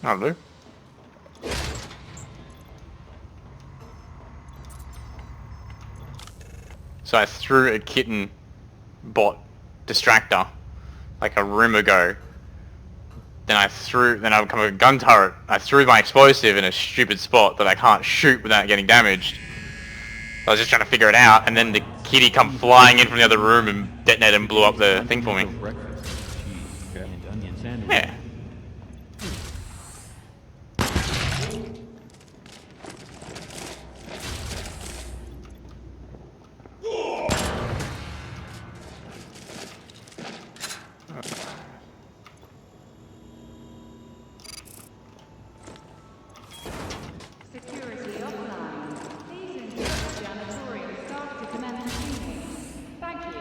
Speaker 8: That'll do. So I threw a kitten bot distractor like a room ago. Then I become a gun turret. I threw my explosive in a stupid spot that I can't shoot without getting damaged. I was just trying to figure it out, and then the kitty come flying in from the other room and detonated and blew up the thing for me. Yeah.
Speaker 10: Security offline. Please instruct janitorial staff to commence cleaning. Thank you.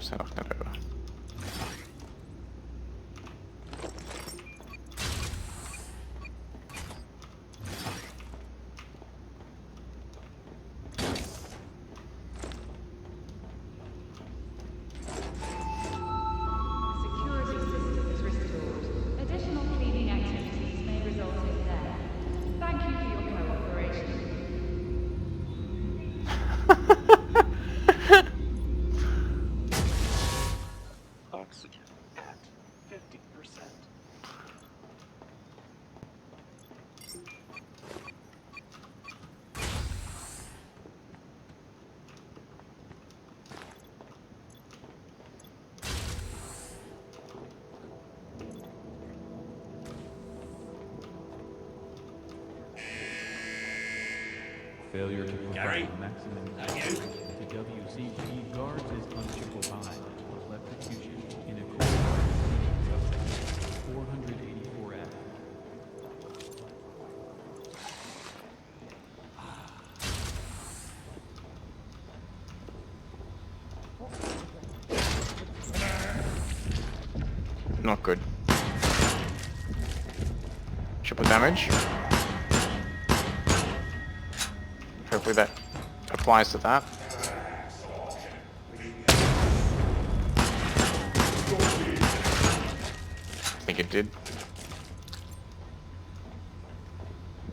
Speaker 8: So knock that over.
Speaker 10: Security system is restored. Additional cleaning activities may result in death. Thank you for your cooperation.
Speaker 13: Oxygen at 50%.
Speaker 9: Failure to
Speaker 11: Gary?
Speaker 9: provide maximum
Speaker 11: That you?
Speaker 9: protection to WCG guards is punishable by electrocution in accordance with subsection 484F.
Speaker 8: Not good. Triple damage. Hopefully that applies to that. I think it did.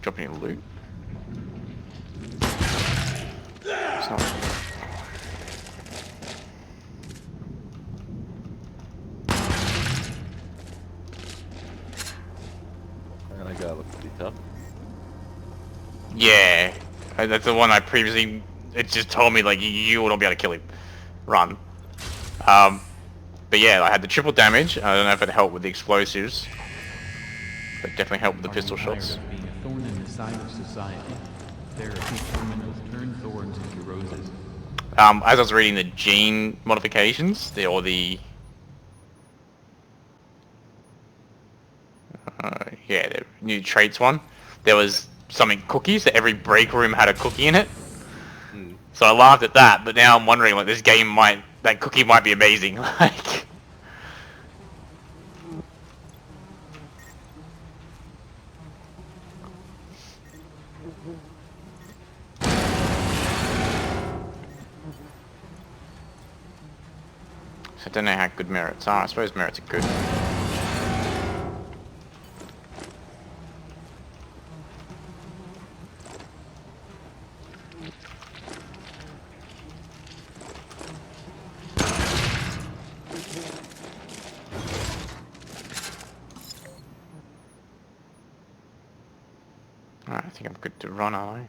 Speaker 8: Drop any loot? It's not.
Speaker 7: And I got looks pretty tough.
Speaker 8: Yeah, that's the one I previously. It just told me like you will not be able to kill him. Run. But yeah, I had the triple damage. I don't know if it helped with the explosives, but definitely helped with the pistol shots.
Speaker 9: Being a thorn in the side of society. Therapy criminals turn thorns into roses.
Speaker 8: As I was reading the gene modifications, the new traits one, there was something cookies, that every break room had a cookie in it. So I laughed at that, but now I'm wondering, like, this game that cookie might be amazing. Like, I don't know how good merits are. I suppose merits are good. Alright, I think I'm good to run, aren't I?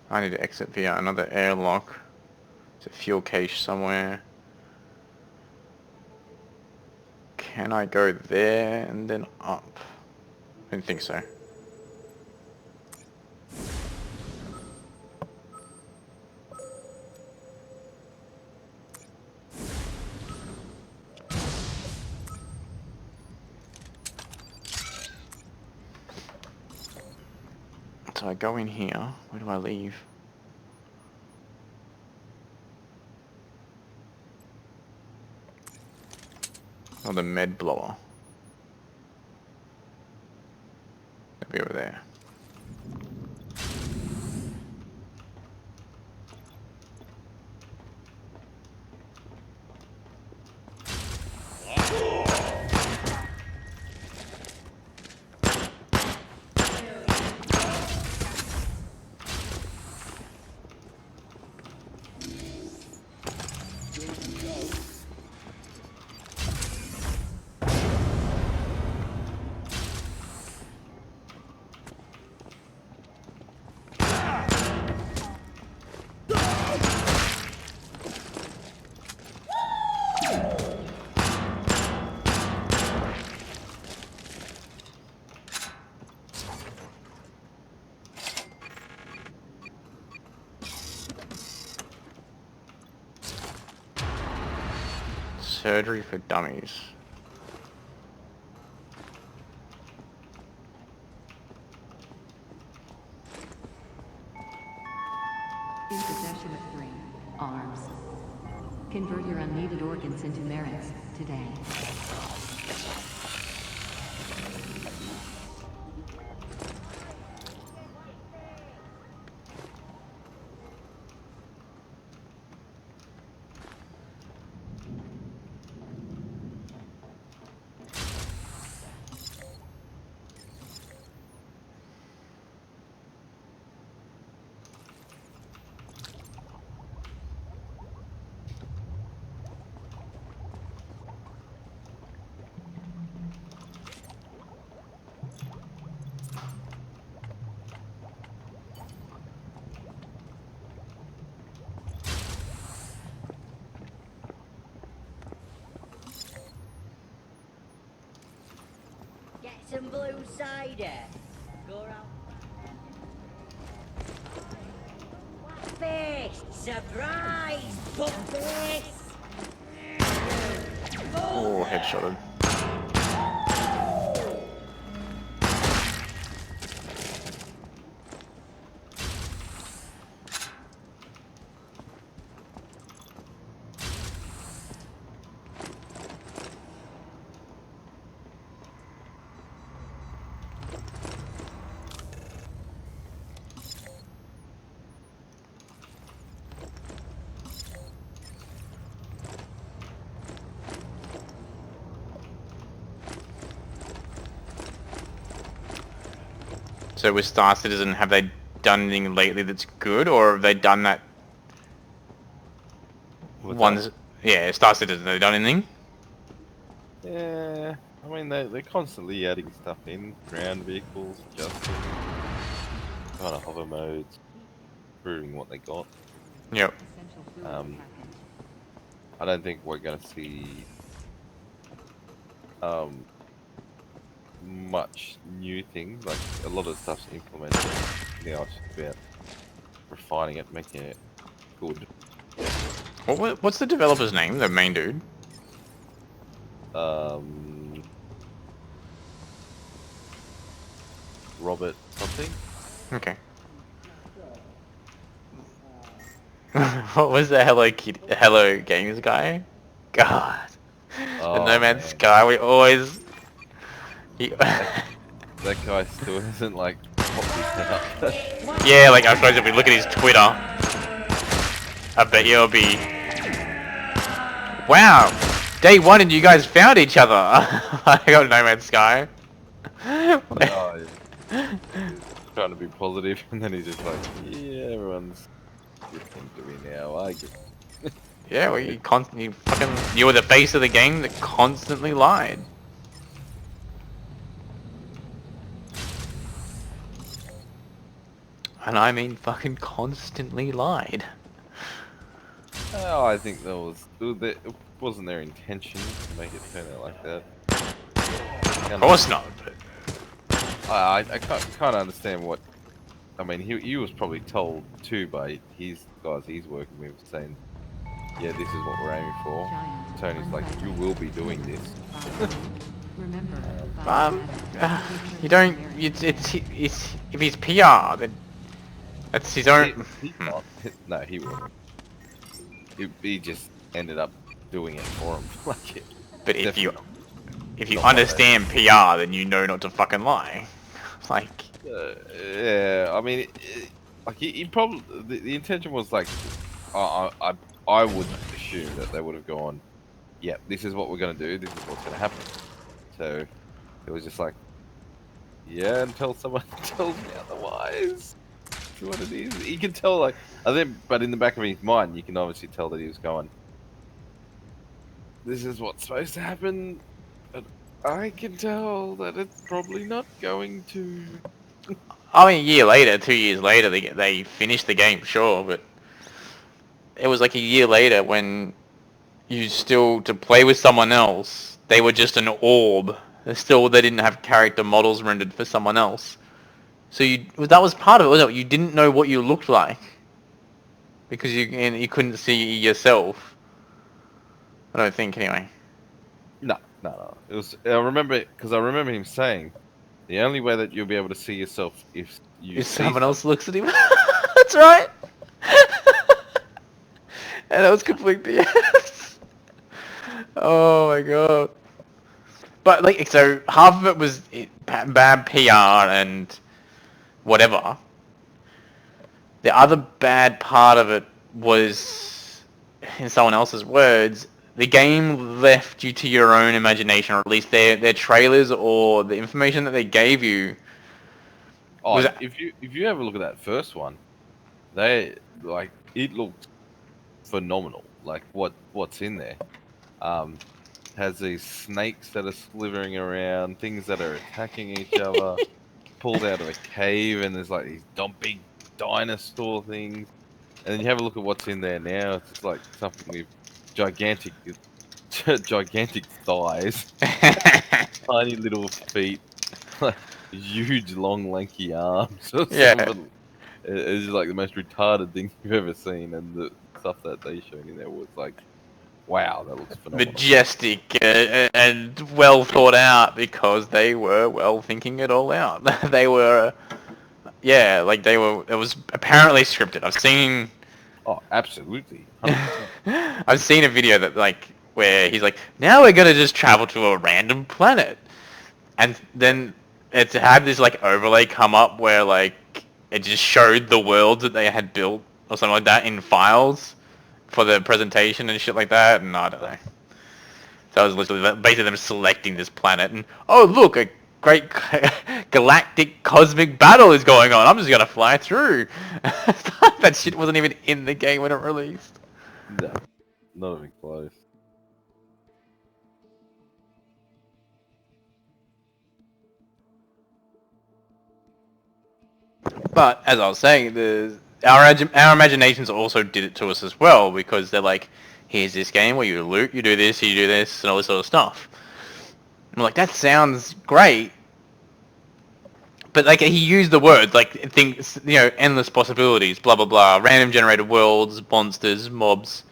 Speaker 8: I need to exit via another airlock. There's a fuel cache somewhere. Can I go there and then up? I don't think so. So I go in here. Where do I leave? Oh, the med blower. It'll be over there. Surgery for dummies.
Speaker 14: In possession of 3 arms. Convert your unneeded organs into merits today.
Speaker 16: Get some blue cider. Go around. Fish! Surprise! Put this!
Speaker 8: Oh, headshotted. So with Star Citizen, have they done anything lately that's good, or have they done that? Ones, yeah, Star Citizen. Have they done anything?
Speaker 7: Yeah, I mean they're constantly adding stuff in, ground vehicles, adjusting kind of hover modes, improving what they got.
Speaker 8: Yep.
Speaker 7: I don't think we're gonna see much new things. Like a lot of stuff's implemented. Now it's just about refining it, making it good.
Speaker 8: What's the developer's name? The main dude.
Speaker 7: Robert something.
Speaker 8: Okay. What was the Hello Games guy? God.
Speaker 7: Oh,
Speaker 8: the No Man's
Speaker 7: man.
Speaker 8: Sky. We always.
Speaker 7: That guy still hasn't like popped his head up.
Speaker 8: Yeah, like I suppose if we look at his Twitter, I bet you'll be. Wow, day 1 and you guys found each other. I got No Man's Sky.
Speaker 7: Oh, yeah. Trying to be positive, and then he's just like, yeah, everyone's listening to me now. I get.
Speaker 8: Yeah, well, you were the base of the game that constantly lied. and I mean fucking constantly lied.
Speaker 7: Oh, I think it wasn't their intention to make it turn out like that.
Speaker 8: Of course not. But
Speaker 7: I can't understand what. I mean, he was probably told too by his guys he's working with, saying, "Yeah, this is what we're aiming for." Tony's like, "You will be doing this."
Speaker 8: you don't. It's if he's PR, then that's his own.
Speaker 7: No, he wouldn't. He just ended up doing it for him. Like,
Speaker 8: But if you understand PR, then you know not to fucking lie. Like,
Speaker 7: yeah, I mean, like he probably the intention was like, I would assume that they would have gone, yeah, this is what we're gonna do, this is what's gonna happen. So it was just like, yeah, until someone tells me otherwise. That's what it is. You can tell, like, I think, but in the back of his mind, you can obviously tell that he was going, this is what's supposed to happen, but I can tell that it's probably not going to.
Speaker 8: I mean, a year later, 2 years later, they finished the game, sure, but it was like a year later when you still to play with someone else. They were just an orb. They didn't have character models rendered for someone else. So that was part of it, wasn't it? You didn't know what you looked like because you couldn't see yourself. I don't think anyway.
Speaker 7: No. It was. I remember him saying, the only way that you'll be able to see yourself if
Speaker 8: someone else looks at him. That's right. And that was completely yes. Oh my god. But like, so half of it was bad PR and whatever. The other bad part of it was, in someone else's words, the game left you to your own imagination, or at least their trailers or the information that they gave you.
Speaker 7: Oh, if you have a look at that first one, it looked phenomenal. Like what's in there, has these snakes that are slithering around, things that are attacking each other, pulled out of a cave, and there's like these big dinosaur things. And then you have a look at what's in there now. It's just like something with gigantic thighs, tiny little feet, huge, long, lanky arms.
Speaker 8: Yeah.
Speaker 7: It's just like the most retarded thing you've ever seen, and the stuff that they showed in there was like, wow, that looks phenomenal.
Speaker 8: Majestic and well thought out because they were well thinking it all out. They were, yeah, like they were. It was apparently scripted. I've seen.
Speaker 7: Oh, absolutely.
Speaker 8: I've seen a video that where he's like, now we're gonna just travel to a random planet, and then it's had this overlay come up where it just showed the worlds that they had built or something like that in files for the presentation and shit like that, and I don't know. So it was literally basically them selecting this planet, and oh look, a great galactic cosmic battle is going on. I'm just gonna fly through. That shit wasn't even in the game when it released.
Speaker 7: No, not even close.
Speaker 8: But as I was saying, our imaginations also did it to us as well, because they're like, here's this game where you loot, you do this, and all this sort of stuff. And we're like, that sounds great. But he used the words things, endless possibilities, blah blah blah, random generated worlds, monsters, mobs,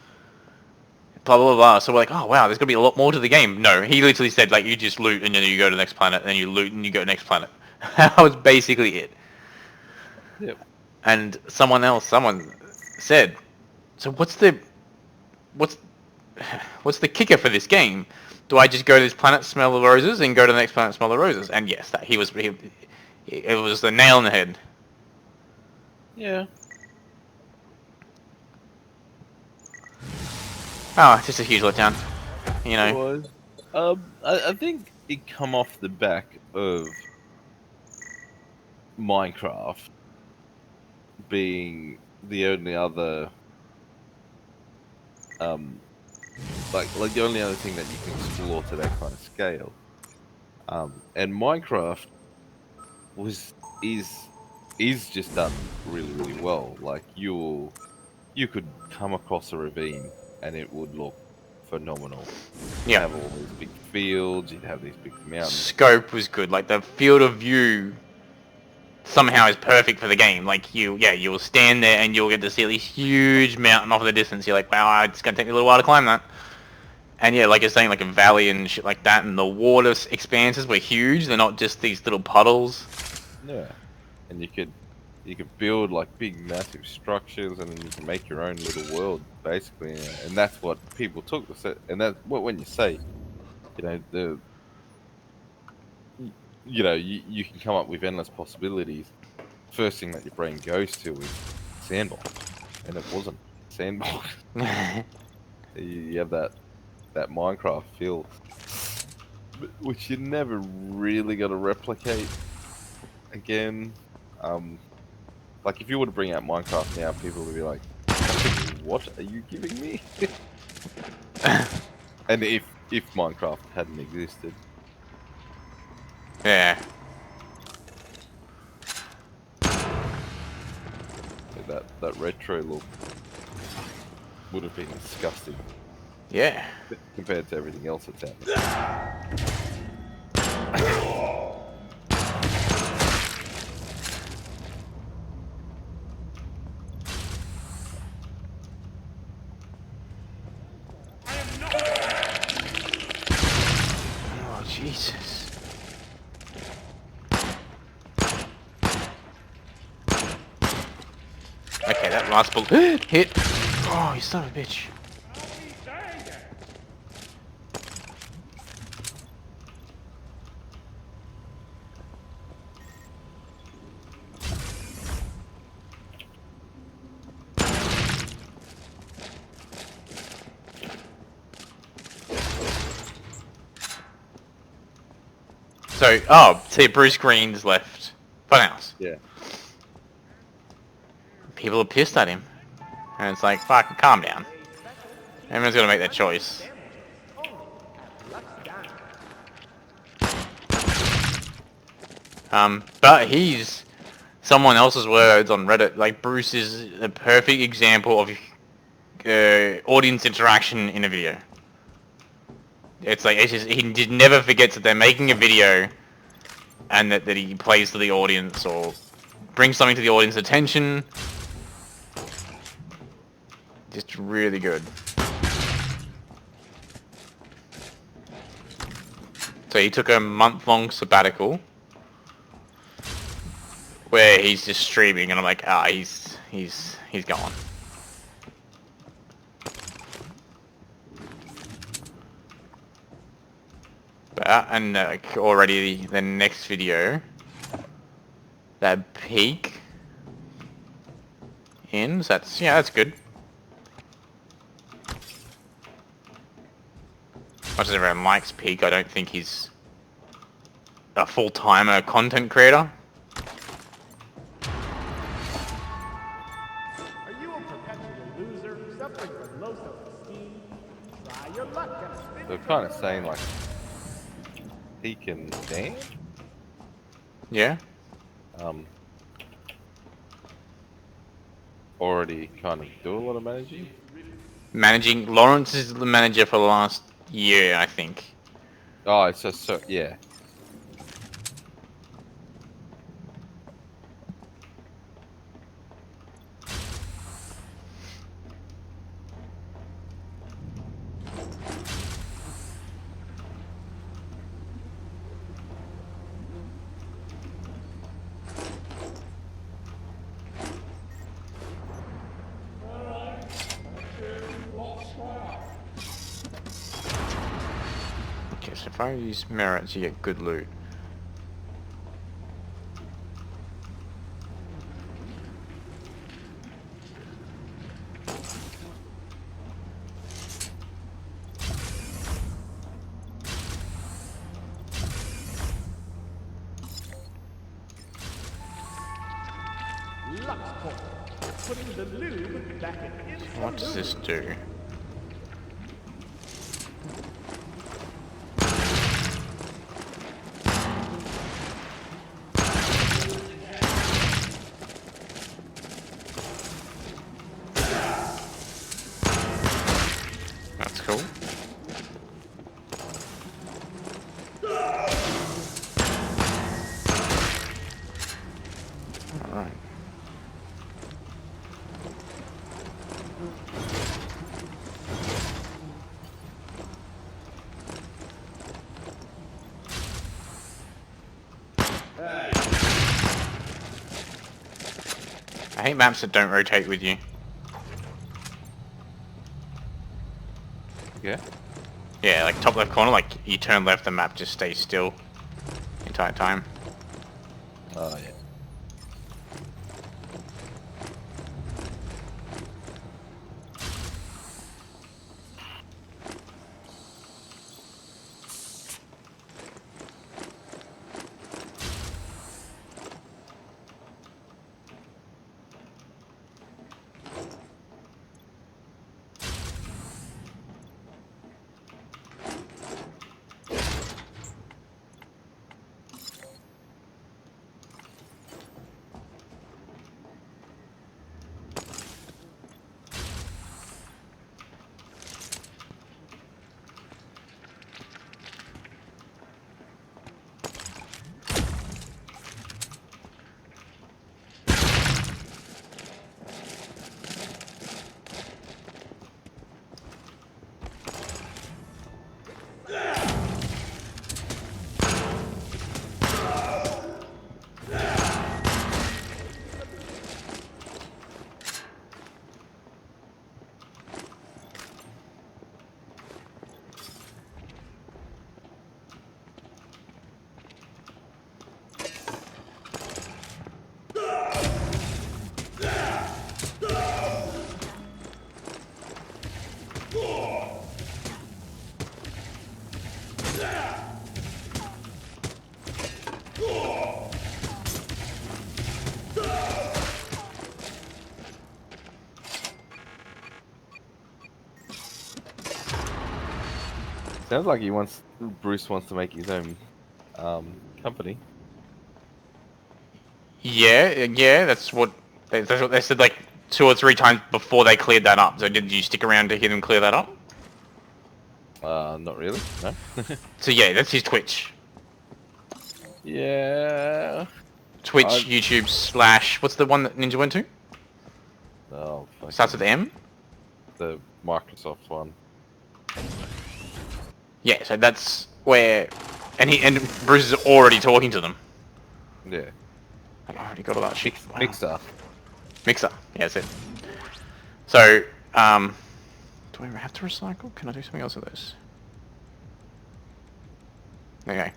Speaker 8: blah blah blah. So we're like, oh wow, there's gonna be a lot more to the game. No, he literally said you just loot and then you go to the next planet, and then you loot and you go to the next planet. That was basically it.
Speaker 7: Yep.
Speaker 8: And someone said, so what's the kicker for this game? Do I just go to this planet, smell the roses, and go to the next planet, smell the roses? And yes, it was the nail in the head.
Speaker 7: Yeah.
Speaker 8: Oh, just a huge letdown.
Speaker 7: It was. I think it come off the back of Minecraft being the only other the only other thing that you can explore to that kind of scale. And Minecraft is is just done really, really well. Like you could come across a ravine and it would look phenomenal. You'd
Speaker 8: Yeah.
Speaker 7: have all these big fields, you'd have these big mountains.
Speaker 8: Scope was good. Like the field of view somehow is perfect for the game. Like you'll stand there and you'll get to see this huge mountain off in the distance. You're like, wow, it's gonna take me a little while to climb that. And yeah, like you're saying, like a valley and shit like that, and the water expanses were huge. They're not just these little puddles.
Speaker 7: Yeah, and you could build like big, massive structures, and then you can make your own little world, basically. And that's what people took the set. And that's what when you say, you can come up with endless possibilities. First thing that your brain goes to is sandbox, and it wasn't sandbox. You have that Minecraft feel, which you're never really gonna replicate again. Like if you were to bring out Minecraft now, people would be like, "What are you giving me?" And if Minecraft hadn't existed,
Speaker 8: yeah,
Speaker 7: that retro look would have been disgusting.
Speaker 8: Yeah.
Speaker 7: Compared to everything else that's out there.
Speaker 8: Oh, Jesus. Okay, that last bullet hit. Oh, you son of a bitch. So, see, Bruce Green's left Funhouse.
Speaker 7: Yeah.
Speaker 8: People are pissed at him. And it's like, fuck, calm down. Everyone's gonna make that choice. But he's someone else's words on Reddit. Like, Bruce is a perfect example of audience interaction in a video. It's like, it's just, he just never forgets that they're making a video and that he plays to the audience or brings something to the audience's attention. Just really good. So he took a month-long sabbatical where he's just streaming, and I'm like, he's gone. But and already the next video, that peak ends. That's good. Much as everyone likes Peak, I don't think he's a full-timer content creator.
Speaker 12: Are you a perpetual loser suffering from low self-esteem? Try your luck at a spin.
Speaker 7: they're kind of saying like he can dance.
Speaker 8: Yeah.
Speaker 7: Already kind of do a lot of managing.
Speaker 8: Lawrence is the manager for the last year, I think.
Speaker 7: Oh, it's just so yeah.
Speaker 8: Okay, so if I use merits, you get good loot.
Speaker 12: Lux point. Putting the lube back in its
Speaker 8: What does this do? Alright. I hate maps that don't rotate with you.
Speaker 7: Yeah?
Speaker 8: Yeah, like top left corner, like you turn left, the map just stays still the entire time.
Speaker 7: Oh, yeah. Sounds like Bruce wants to make his own company.
Speaker 8: Yeah, that's what they said like 2 or 3 times before they cleared that up. So did you stick around to hear them clear that up?
Speaker 7: Not really, no.
Speaker 8: So yeah, that's his Twitch.
Speaker 7: Yeah.
Speaker 8: Twitch, YouTube / what's the one that Ninja went to?
Speaker 7: Oh,
Speaker 8: starts with M?
Speaker 7: The Microsoft one.
Speaker 8: Yeah, so that's where and Bruce is already talking to them.
Speaker 7: Yeah.
Speaker 8: I already got all that shit. Wow.
Speaker 7: Mixer.
Speaker 8: Yeah, that's it. So, do I have to recycle? Can I do something else with this? Okay.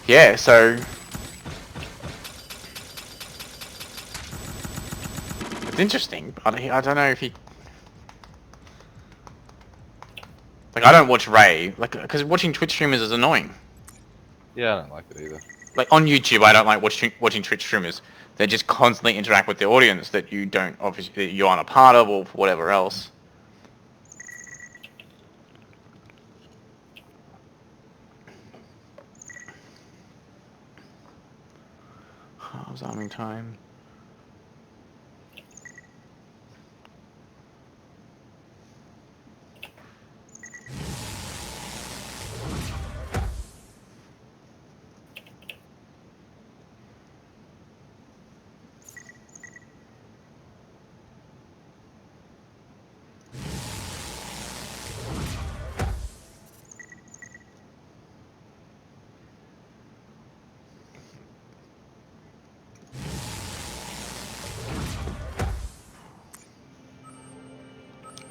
Speaker 8: Yeah, so it's interesting. I don't know if he like. I don't watch Ray because watching Twitch streamers is annoying.
Speaker 7: Yeah, I don't like it either.
Speaker 8: Like on YouTube, I don't like watching Twitch streamers. They just constantly interact with the audience that you don't obviously that you aren't a part of or whatever else. How's arming time?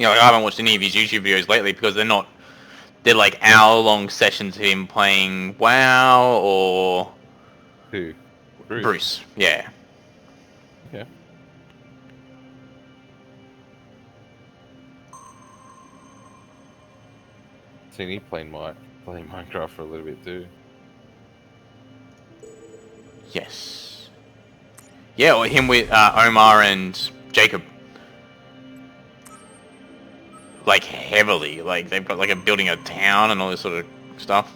Speaker 8: You know, like I haven't watched any of his YouTube videos lately because they're like hour-long sessions of him playing WoW or...
Speaker 7: Who?
Speaker 8: Bruce, yeah.
Speaker 7: Yeah. Seen he playing Minecraft for a little bit too.
Speaker 8: Yes. Yeah, or him with Omar and Jacob. Like heavily, like they've got like building a town and all this sort of stuff.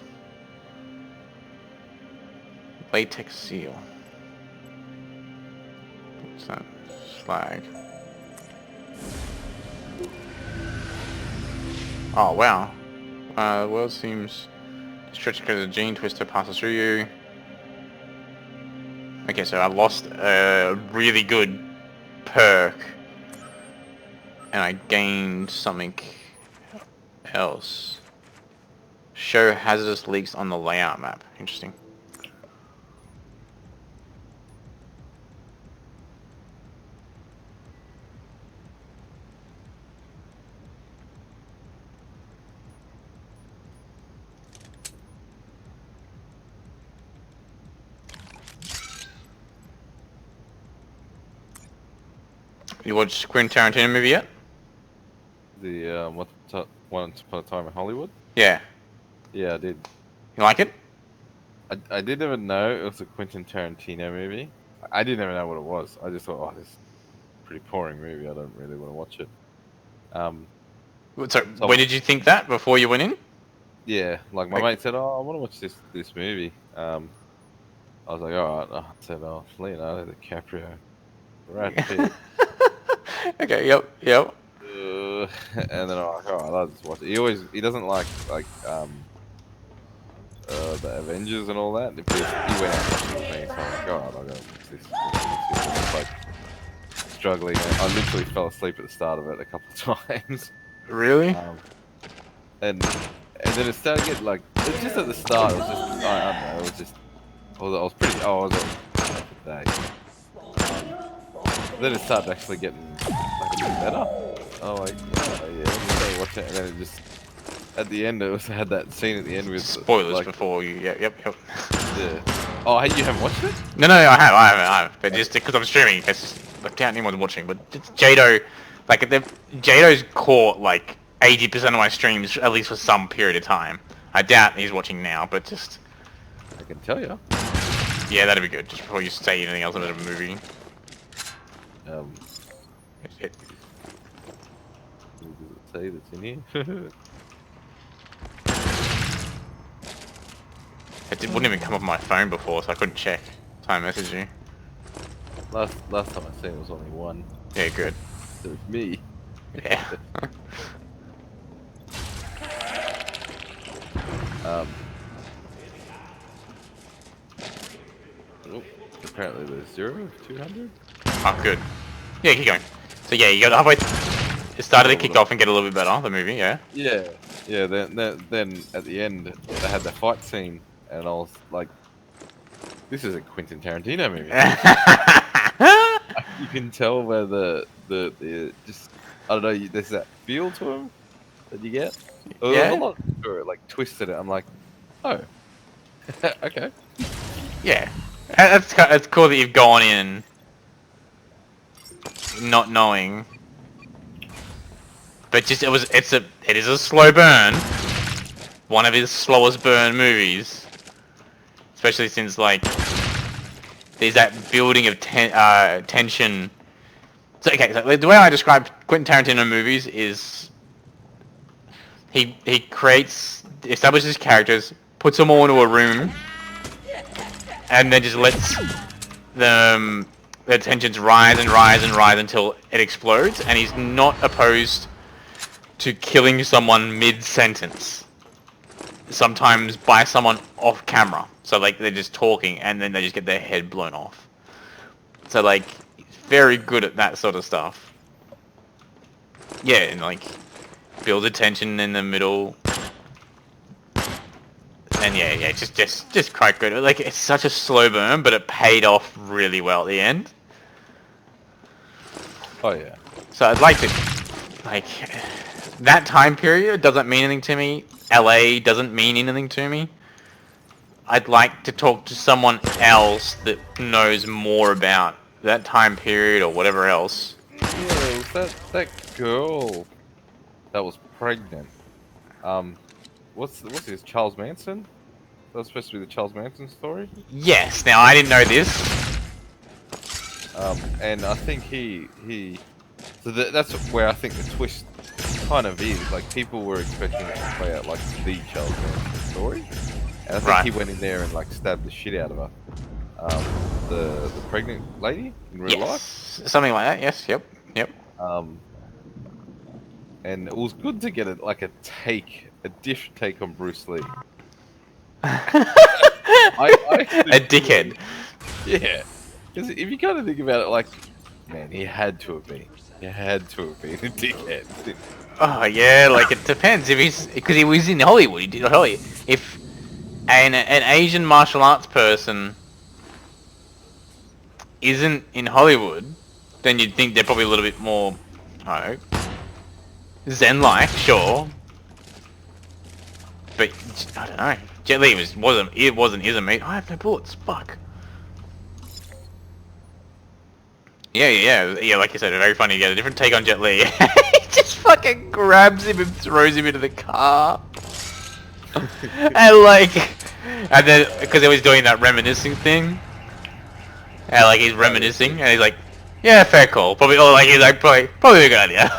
Speaker 8: Latex seal. What's that? Slag. Oh wow. The world seems to stretch because the gene twister passes through you. Okay, so I lost a really good perk, and I gained something else. Show hazardous leaks on the layout map. Interesting. You watched Quentin Tarantino movie yet?
Speaker 7: The Once Upon a Time in Hollywood.
Speaker 8: Yeah.
Speaker 7: Yeah, I did.
Speaker 8: You like it?
Speaker 7: I didn't even know it was a Quentin Tarantino movie. I didn't even know what it was. I just thought, oh, this is a pretty boring movie. I don't really want to watch it.
Speaker 8: So when did you think that before you went in?
Speaker 7: Yeah, like my mate said, oh, I want to watch this movie. I was like, all right. I said, oh, Leonardo DiCaprio, Brad Pitt.
Speaker 8: Okay. Yep.
Speaker 7: And then I'm like, all right, I'll just watch it. He doesn't like the Avengers and all that. He went out with me, so I'm like, all right, I'll go watch this. I was like struggling. I literally fell asleep at the start of it a couple of times.
Speaker 8: Really?
Speaker 7: And then it started getting like, it was just at the start. It was just, I don't know. It was just, I was pretty. I was on the day. Then it started actually getting like a bit better. Oh, like, yeah, just watch it, and then it just at the end it had that scene at the end with
Speaker 8: spoilers
Speaker 7: like,
Speaker 8: before you. Yep.
Speaker 7: Yeah. Oh, hey, you haven't watched it?
Speaker 8: No, I have. But just because I'm streaming, it's I doubt anyone's watching. But Jado, like Jado's caught like 80% of my streams at least for some period of time. I doubt he's watching now, but just
Speaker 7: I can tell you.
Speaker 8: Yeah, that'd be good. Just before you say anything else about the movie.
Speaker 7: What does it say that's in here?
Speaker 8: It wouldn't even come up on my phone before, so I couldn't check. So I messaged you.
Speaker 7: Last time I seen it was only one.
Speaker 8: Yeah, good.
Speaker 7: It was me.
Speaker 8: Yeah.
Speaker 7: Apparently there's 0 of 200.
Speaker 8: Oh, good. Yeah, keep going. So yeah, you got halfway. It started to kick off and get a little bit better. The movie, yeah.
Speaker 7: Yeah. Then at the end they had the fight scene, and I was like, "This is a Quentin Tarantino movie." You can tell where the just I don't know. There's that feel to him that you get. There's a lot to it, like twisted it. I'm like, oh, okay.
Speaker 8: Yeah, it's cool that you've gone in not knowing, but just it is a slow burn. One of his slowest burn movies, especially since like there's that building of tension. So okay, so the way I describe Quentin Tarantino movies is he establishes characters, puts them all into a room, and then just lets the tensions rise until it explodes, and he's not opposed to killing someone mid-sentence. Sometimes by someone off camera. So like they're just talking and then they just get their head blown off. So like he's very good at that sort of stuff. Yeah, and like build a tension in the middle. And yeah, just quite good. Like it's such a slow burn, but it paid off really well at the end.
Speaker 7: Oh yeah.
Speaker 8: So I'd like to like that time period doesn't mean anything to me. LA doesn't mean anything to me. I'd like to talk to someone else that knows more about that time period or whatever else.
Speaker 7: Yeah, that girl that was pregnant. What's this? Charles Manson? That was supposed to be the Charles Manson story.
Speaker 8: Yes. Now I didn't know this.
Speaker 7: And I think he. So that's where I think the twist kind of is. Like people were expecting it to play out like the Charles Manson story, and I think he went in there and like stabbed the shit out of her. The pregnant lady in real life.
Speaker 8: Something like that. Yes. Yep.
Speaker 7: And it was good to get a different take on Bruce Lee.
Speaker 8: A dickhead.
Speaker 7: Yeah, Because if you kind of think about it, like, man, he had to have been. He had to have been a dickhead.
Speaker 8: Oh yeah, like it depends if he's because he was in Hollywood. He did Hollywood. If an Asian martial arts person isn't in Hollywood, then you'd think they're probably a little bit more, I don't know, Zen-like, sure. But I don't know. Jet Li isn't mate. I have no bullets. Fuck. Yeah. Like you said, very funny to get a different take on Jet Li. He just fucking grabs him and throws him into the car. and then because he was doing that reminiscing thing, and like he's reminiscing, and he's like, yeah, fair call. Probably, or like he's like probably a good idea,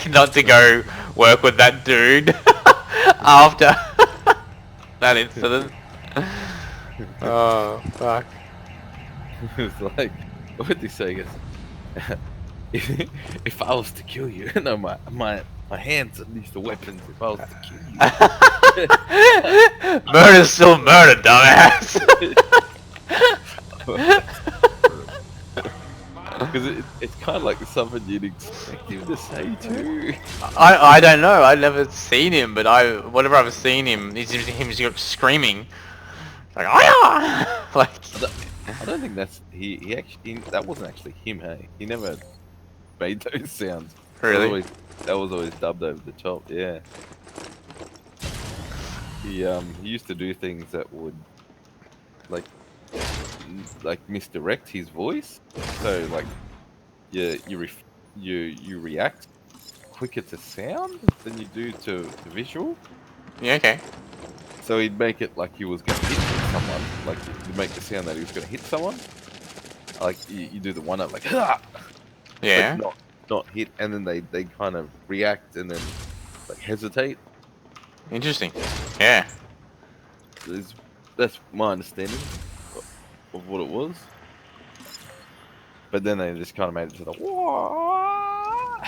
Speaker 8: not to go work with that dude after that incident. Oh fuck.
Speaker 7: It's like, what did he say? He goes, if I was to kill you, no, my hands are these the weapons. If I was to kill you,
Speaker 8: murder's still murder, dumbass.
Speaker 7: Because it's kind of like something you'd expect him to say too.
Speaker 8: I don't know. I've never seen him, but whenever I've seen him, it's him just screaming like ah! Like
Speaker 7: I don't think that's he actually that wasn't actually him. Hey, he never made those sounds.
Speaker 8: Really?
Speaker 7: That was always dubbed over the top. Yeah. He used to do things that would like misdirect his voice. So like you react quicker to sound than you do to visual.
Speaker 8: Yeah. Okay.
Speaker 7: So he'd make it like he was going to hit someone. Like you'd make the sound that he was going to hit someone. Like you do the one up like ah!
Speaker 8: Yeah.
Speaker 7: But not hit, and then they kind of react and then like hesitate.
Speaker 8: Interesting. Yeah.
Speaker 7: That's my understanding of what it was. But then they just kind of made it to the wah.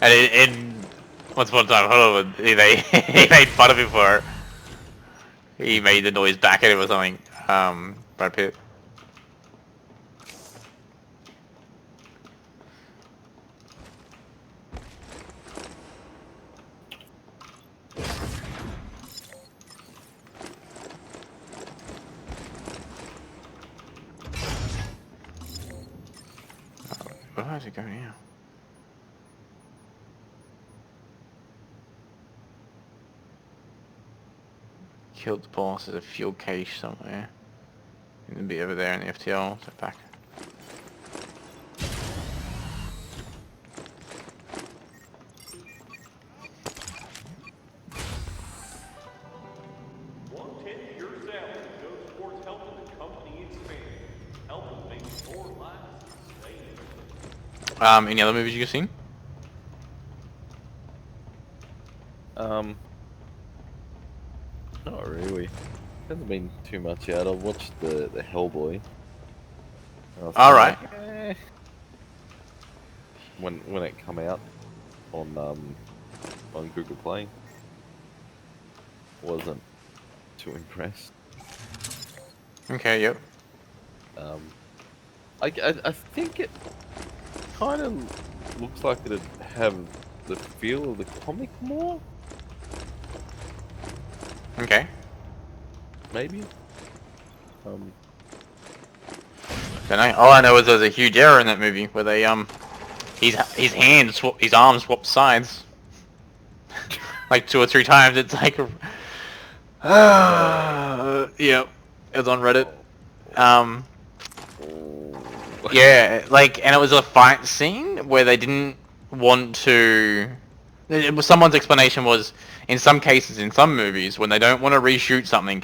Speaker 8: And in Once Upon a Time in Hollywood, he made fun of him for it. He made the noise back at him or something. Brad Pitt. Where does it go now? Killed the boss. There's a fuel cache somewhere. It'll be over there in the FTL. So back.
Speaker 17: Your salary goes towards helping the company expand, helping make more lives sustainable.
Speaker 8: Any other movies you've seen?
Speaker 7: Not really. Hasn't been too much out. I watched the Hellboy.
Speaker 8: All right.
Speaker 7: Like, when it come out on Google Play, wasn't too impressed.
Speaker 8: Okay. Yep.
Speaker 7: I think it kind of looks like it'd have the feel of the comic more.
Speaker 8: Okay.
Speaker 7: Maybe.
Speaker 8: Don't know. All I know is there's a huge error in that movie where they his arms swap sides like 2 or 3 times. It's like, yeah, it was on Reddit. Yeah, like, and it was a fight scene where they didn't want to. Someone's explanation was, in some cases, in some movies, when they don't want to reshoot something,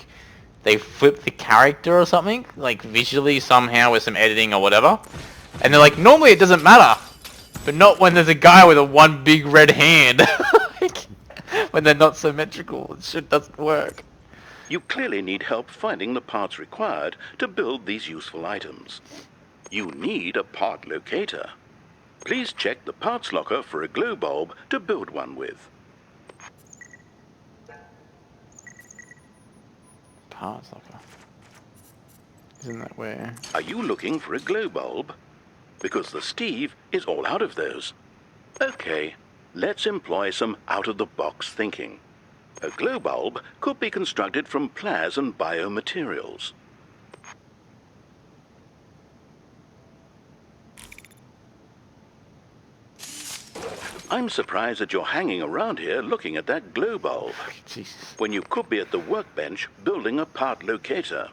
Speaker 8: they flip the character or something, like visually somehow with some editing or whatever. And they're like, normally it doesn't matter, but not when there's a guy with a one big red hand. Like, when they're not symmetrical, it shit doesn't work.
Speaker 3: You clearly need help finding the parts required to build these useful items. You need a part locator. Please check the parts locker for a glow bulb to build one with.
Speaker 8: Parts locker. Isn't that where?
Speaker 3: Are you looking for a glow bulb? Because the Steve is all out of those. Okay, let's employ some out-of-the-box thinking. A glow bulb could be constructed from plas and biomaterials. I'm surprised that you're hanging around here looking at that glow bulb, when you could be at the workbench building a part locator.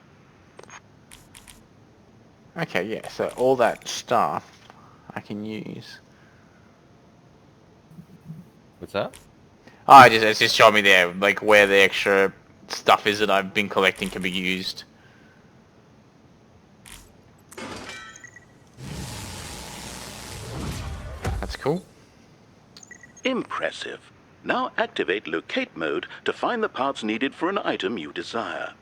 Speaker 8: Okay, yeah, so all that stuff I can use.
Speaker 7: What's that?
Speaker 8: Oh, it's just showing me there, like, where the extra stuff is that I've been collecting can be used. That's cool.
Speaker 3: Impressive. Now activate locate mode to find the parts needed for an item you desire.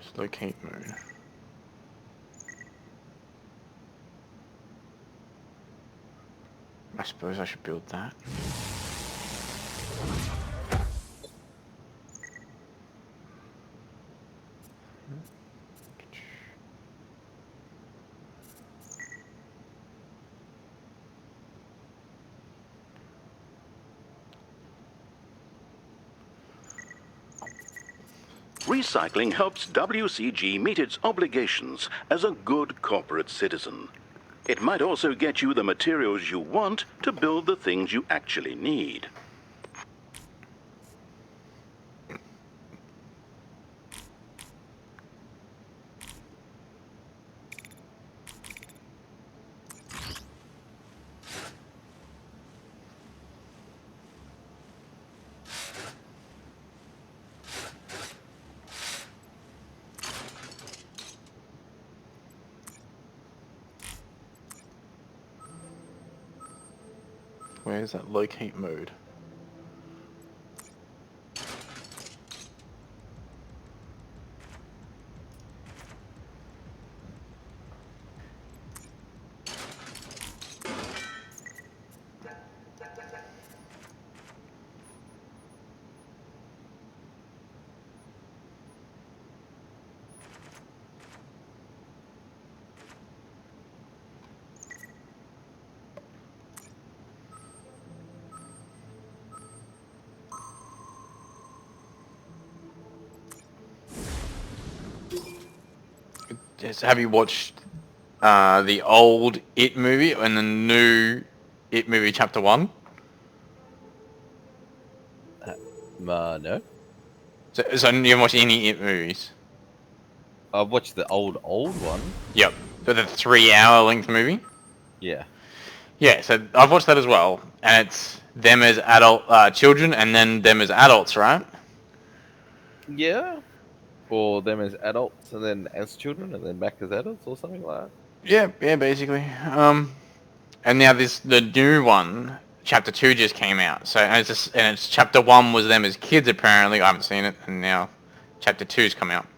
Speaker 8: Just locate mode. I suppose I should build that.
Speaker 3: Recycling helps WCG meet its obligations as a good corporate citizen. It might also get you the materials you want to build the things you actually need.
Speaker 8: Where is that locate mode? Yes, have you watched the old It movie and the new It movie Chapter 1?
Speaker 7: No.
Speaker 8: So you haven't watched any It movies?
Speaker 7: I've watched the old one.
Speaker 8: Yep. So the 3-hour length movie?
Speaker 7: Yeah.
Speaker 8: Yeah, so I've watched that as well. And it's them as adult children and then them as adults, right?
Speaker 7: Yeah. Or them as adults and then as children and then back as adults or something like that.
Speaker 8: Yeah, basically. And now the new one, Chapter 2 just came out. So and it's Chapter 1 was them as kids apparently. I haven't seen it, and now Chapter 2's come out.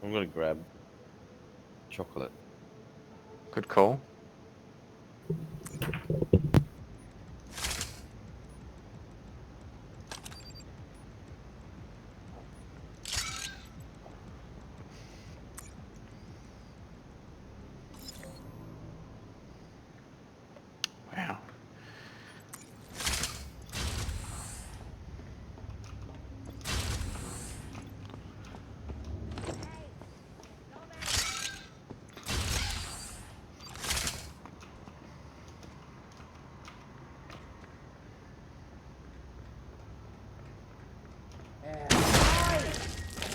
Speaker 7: I'm gonna grab chocolate.
Speaker 8: Good call. Wow.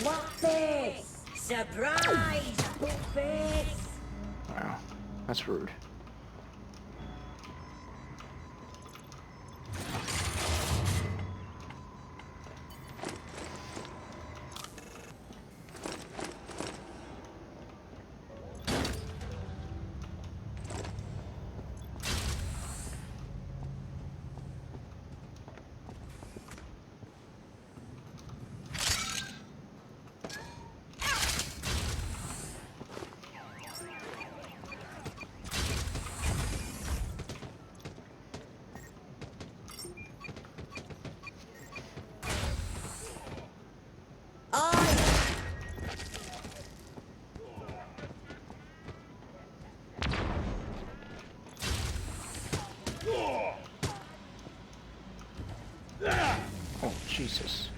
Speaker 16: What's this? Surprise! Buffets!
Speaker 8: Wow. That's rude. Jesus.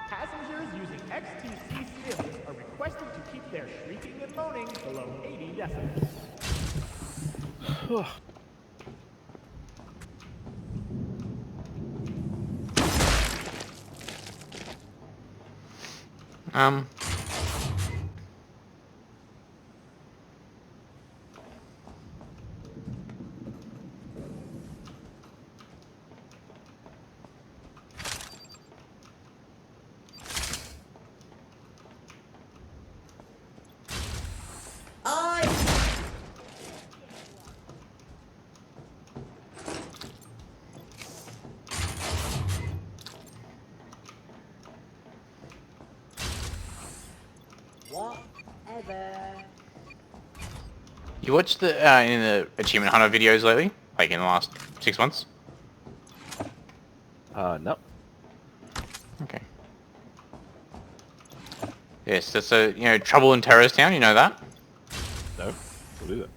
Speaker 12: Passengers using XTC stims are requested to keep their shrieking and moaning below 80 decibels.
Speaker 8: Um.
Speaker 16: Whatever.
Speaker 8: You watched the in the Achievement Hunter videos lately, like in the last 6 months?
Speaker 7: No.
Speaker 8: Okay. Yes, that's a Trouble in Terrorist Town. You know that?
Speaker 7: No. What is it?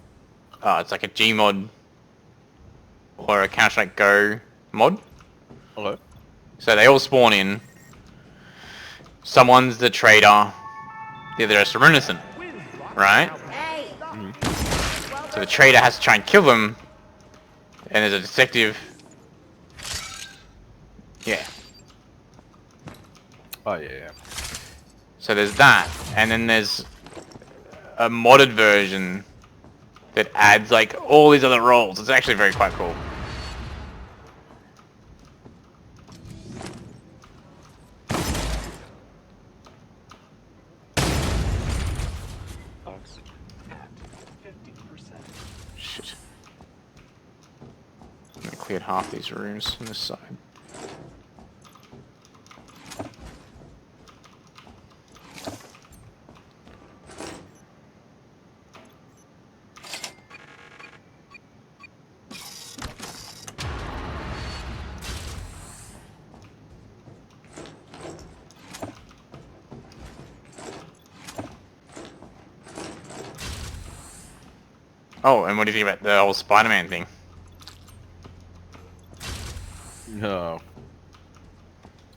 Speaker 8: It's like a Gmod or a Counter-Strike Go mod.
Speaker 7: Okay.
Speaker 8: So they all spawn in. Someone's the traitor. The other is innocent, right?
Speaker 16: Hey!
Speaker 8: So the traitor has to try and kill them, and there's a detective. Yeah.
Speaker 7: Oh yeah.
Speaker 8: So there's that, and then there's a modded version that adds like all these other roles. It's actually very quite cool.
Speaker 13: Oxygen at 50%.
Speaker 8: Shit. I cleared half these rooms on this side. Oh, and what do you think about the whole Spider-Man thing?
Speaker 7: No.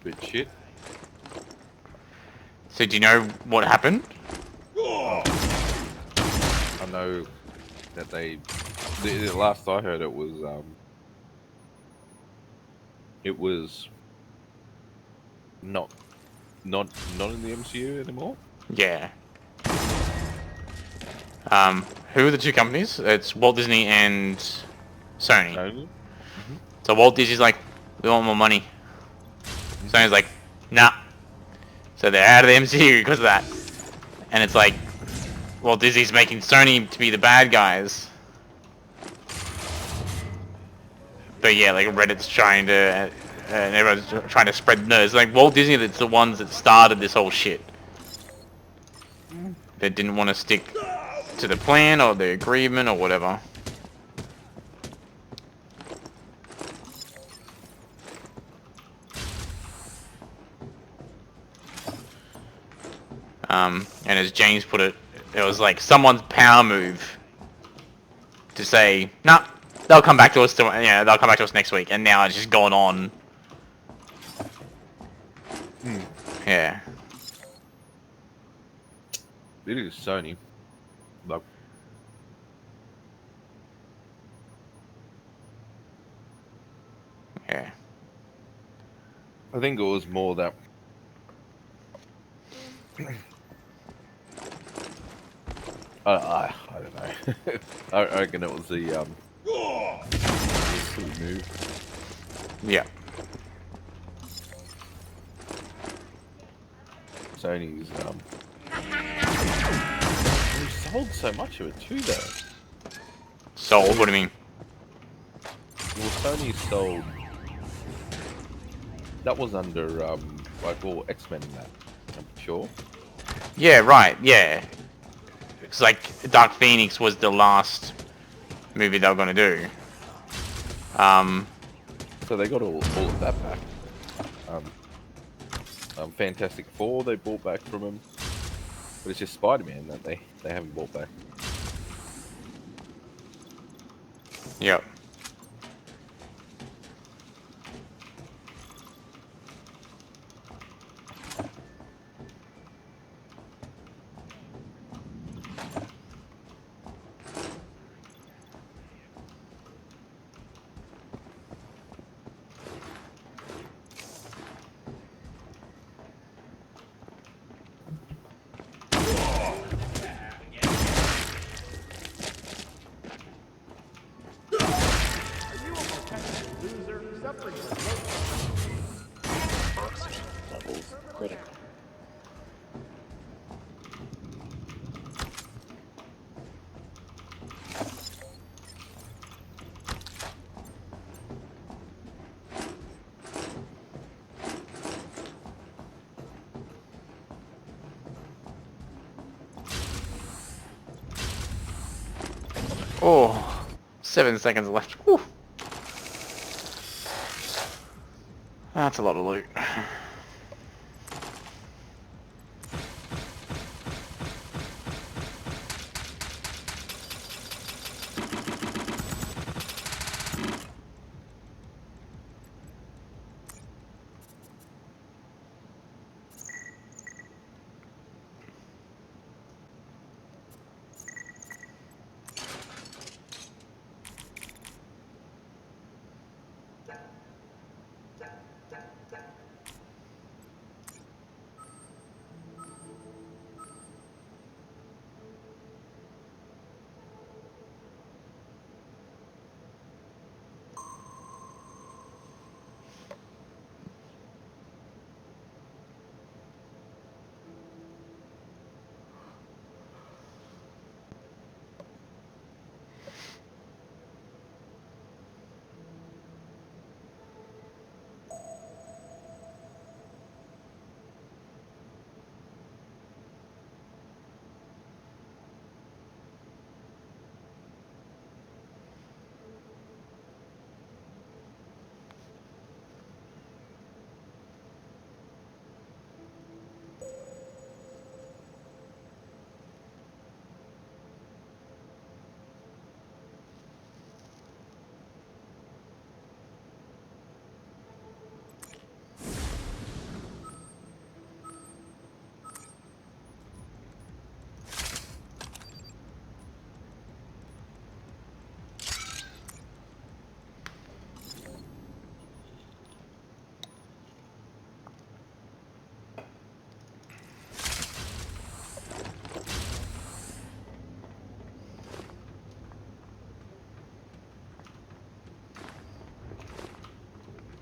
Speaker 7: Bit shit.
Speaker 8: So do you know what happened?
Speaker 7: I know that they. The last I heard, it was not in the MCU anymore.
Speaker 8: Yeah. Who are the two companies? It's Walt Disney and Sony.
Speaker 7: Mm-hmm.
Speaker 8: So Walt Disney's like, we want more money. Sony's like, nah. So they're out of the MCU because of that. And it's like, Walt Disney's making Sony to be the bad guys. But yeah, like Reddit's trying to, and everyone's trying to spread news. Like Walt Disney, that's the ones that started this whole shit. They didn't want to stick to the plan or the agreement or whatever. And as James put it, it was like someone's power move to say, nah, they'll come back to us. They'll come back to us next week. And now it's just gone on. Yeah.
Speaker 7: It is Sony. Like,
Speaker 8: yeah.
Speaker 7: I think it was more that. I don't know. I reckon it was the move.
Speaker 8: Yeah.
Speaker 7: Sony's they sold so much of it too, though.
Speaker 8: Sold? What do you mean?
Speaker 7: Well, Sony sold. That was under like all X-Men and that. I'm sure.
Speaker 8: Yeah, right. Yeah. It's like Dark Phoenix was the last movie they were gonna do.
Speaker 7: So they got all of that back. Fantastic Four they bought back from him, but it's just Spider-Man that they haven't bought back.
Speaker 8: Yep.
Speaker 12: Loser, suffering from
Speaker 18: Oxygen levels critical.
Speaker 8: Oh, 7 seconds left. Whew. That's a lot of loot.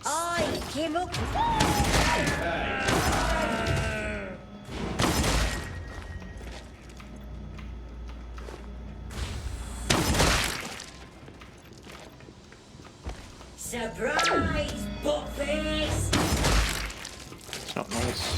Speaker 16: I came up. Surprise, buttface!
Speaker 8: It's not nice.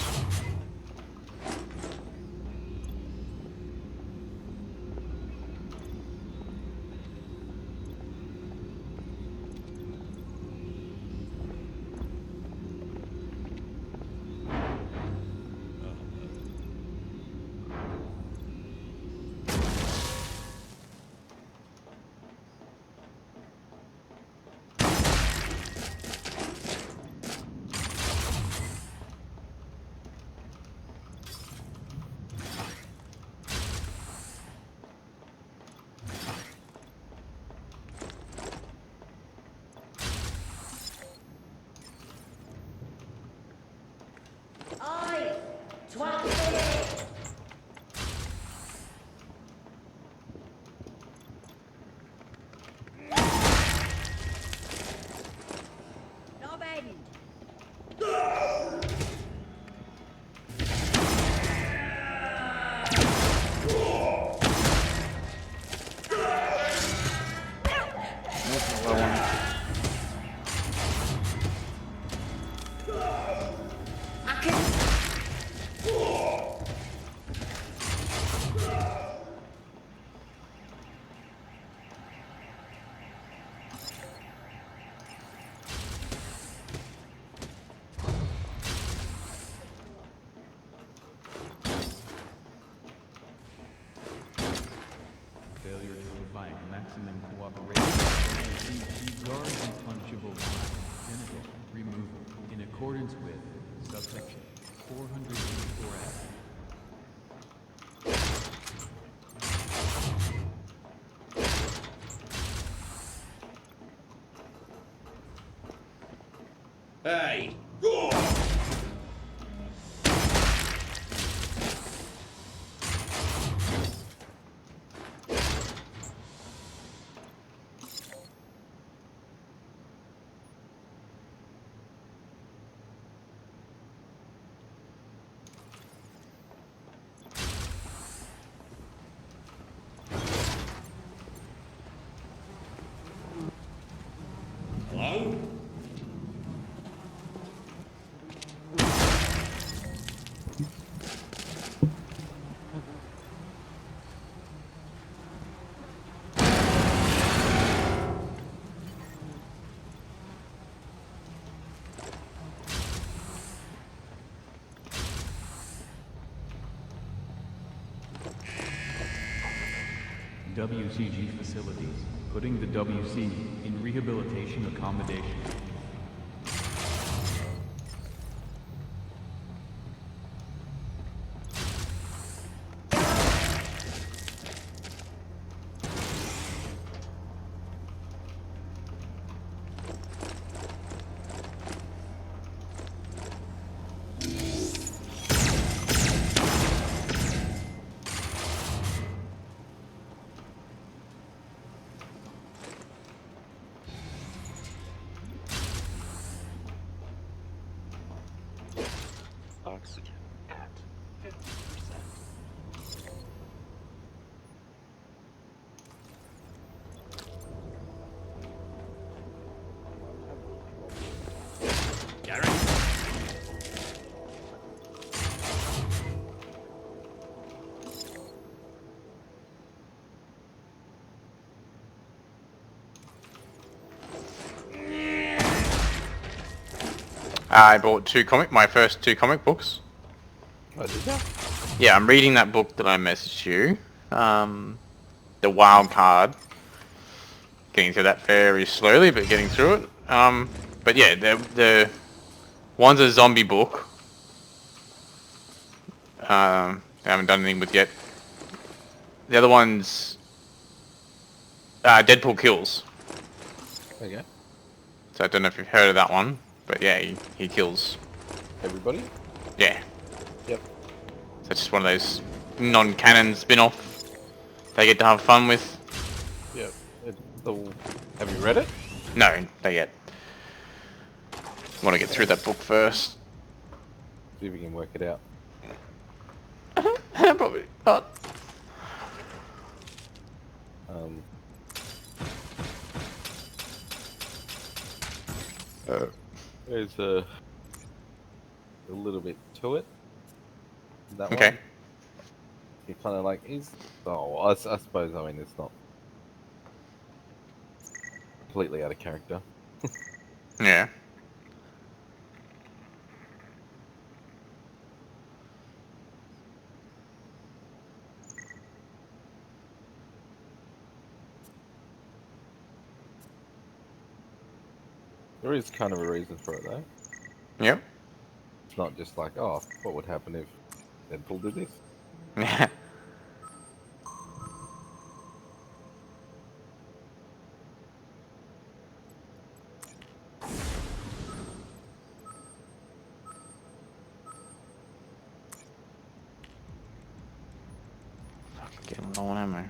Speaker 9: guards is punishable by genital removal in accordance with subsection 484F.
Speaker 11: Hey! Hello?
Speaker 9: WCG facilities, putting the WC in rehabilitation accommodation.
Speaker 13: Oxygen at 50%.
Speaker 1: Gary?
Speaker 8: I bought my first two comic books.
Speaker 7: Oh, did you?
Speaker 8: Yeah, I'm reading that book that I messaged you. The Wild Card. Getting through that very slowly, but getting through it. But yeah, the one's a zombie book. I haven't done anything with yet. The other one's Deadpool Kills.
Speaker 7: Okay.
Speaker 8: So I don't know if you've heard of that one, but yeah, he kills
Speaker 7: everybody.
Speaker 8: Yeah.
Speaker 7: Yep.
Speaker 8: So it's just one of those non-canon spin-off they get to have fun with.
Speaker 7: Yep. Have you read it?
Speaker 8: No, not yet. Want to get through that book first.
Speaker 7: See if we can work it out.
Speaker 8: Probably not.
Speaker 7: There's a little bit to it. That
Speaker 8: Okay.
Speaker 7: one. You're kind of like, I suppose, I mean, it's not completely out of character.
Speaker 8: Yeah.
Speaker 7: There is kind of a reason for it, though.
Speaker 8: Yep.
Speaker 7: It's not just like, oh, what would happen if Deadpool did this?
Speaker 8: Yeah. Getting low on ammo.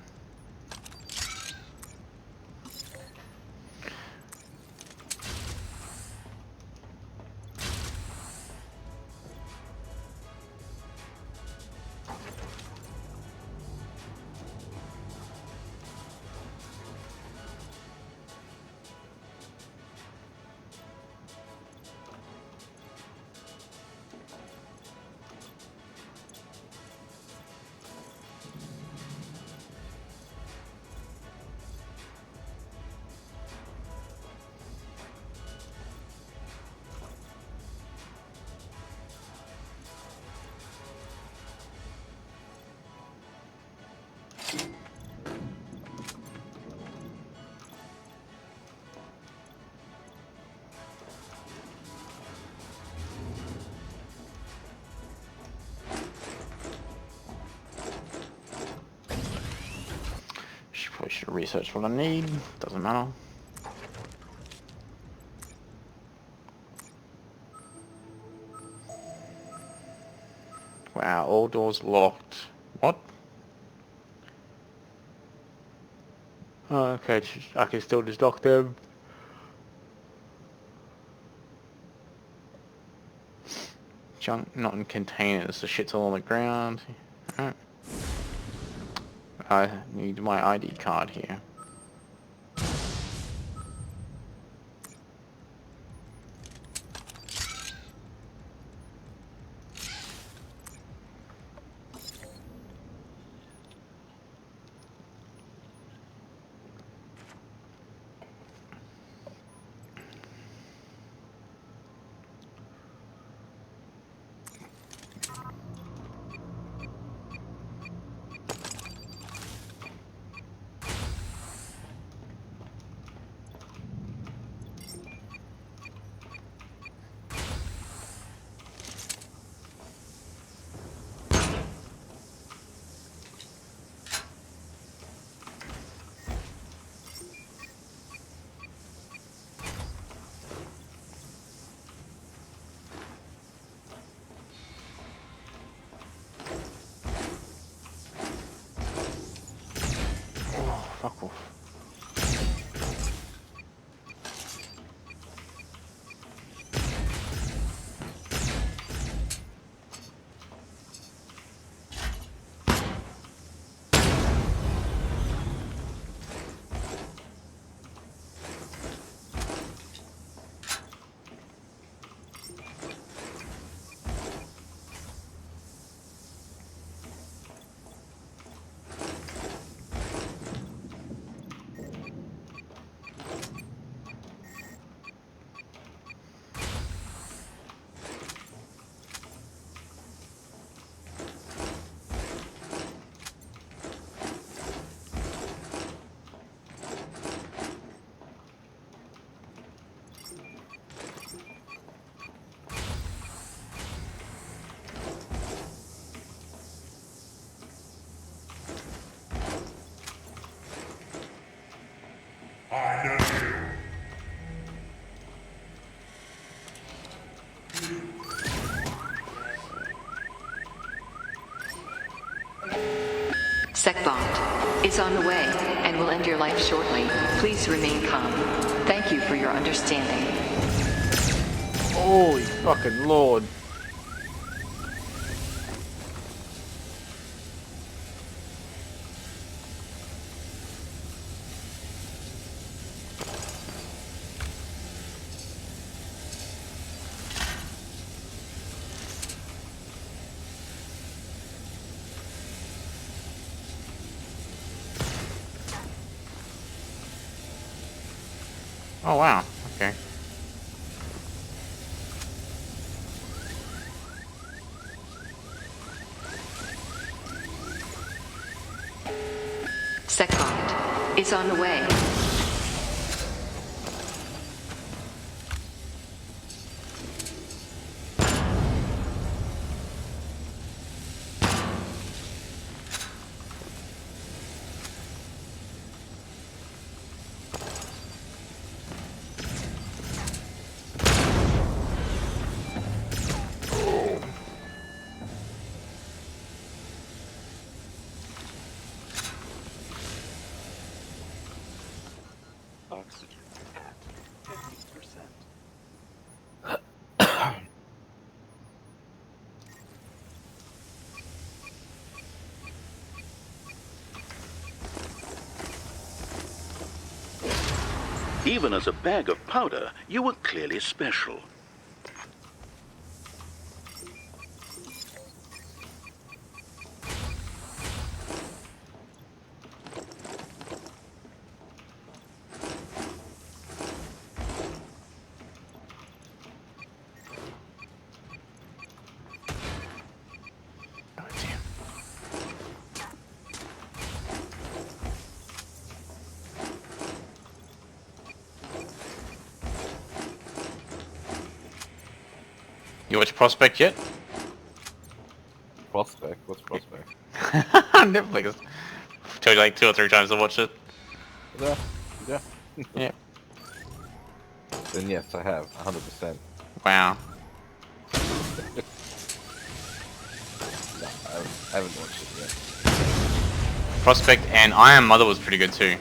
Speaker 8: Should research what I need. Doesn't matter. Wow, all doors locked. What? Oh, okay, I can still just lock them. Junk not in containers, the shit's all on the ground. Alright. I need my ID card here. Fuck off.
Speaker 2: I know you.
Speaker 14: SecBond is on the way and will end your life shortly. Please remain calm. Thank you for your understanding.
Speaker 8: Holy fucking lord. Oh wow, okay.
Speaker 14: SecBond is on the way.
Speaker 13: Oxygen at 50%.
Speaker 3: Even as a bag of powder, you were clearly special.
Speaker 8: You watch Prospect yet?
Speaker 7: Prospect? What's Prospect?
Speaker 8: Netflix. Told you like 2 or 3 times to watch it.
Speaker 7: Yeah. Yeah.
Speaker 8: Yeah.
Speaker 7: Then yes, I have 100%.
Speaker 8: Wow.
Speaker 7: No, I haven't watched it yet.
Speaker 8: Prospect and I Am Mother was pretty good too.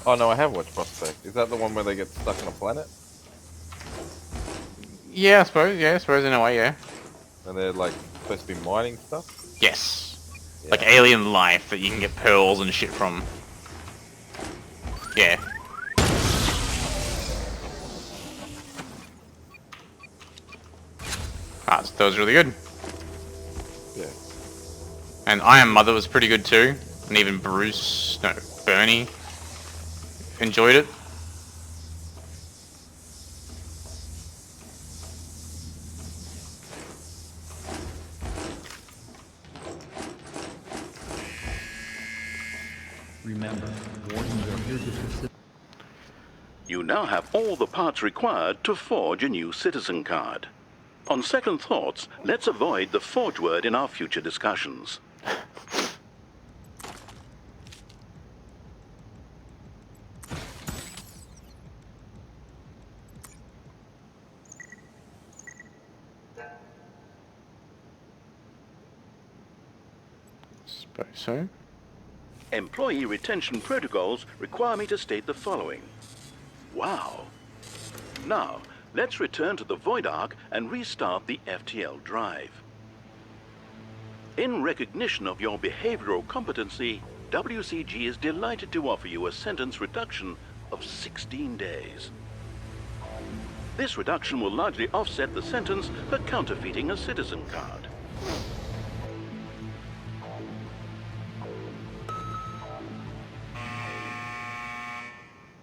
Speaker 7: Oh no, I have watched Prospect. Is that the one where they get stuck on a planet?
Speaker 8: Yeah, I suppose. Yeah, I suppose in a way, yeah.
Speaker 7: And they're like supposed to be mining stuff?
Speaker 8: Yes.
Speaker 7: Yeah.
Speaker 8: Like alien life that you can get pearls and shit from. Yeah. Ah, that was really good.
Speaker 7: Yeah.
Speaker 8: And I Am Mother was pretty good too. And even Bernie enjoyed it.
Speaker 9: Remember, warnings are here to assist.
Speaker 3: You now have all the parts required to forge a new citizen card. On second thoughts, let's avoid the forge word in our future discussions.
Speaker 8: Suppose so.
Speaker 3: Employee retention protocols require me to state the following. Wow. Now, let's return to the Void Ark and restart the FTL drive. In recognition of your behavioral competency, WCG is delighted to offer you a sentence reduction of 16 days. This reduction will largely offset the sentence for counterfeiting a citizen card.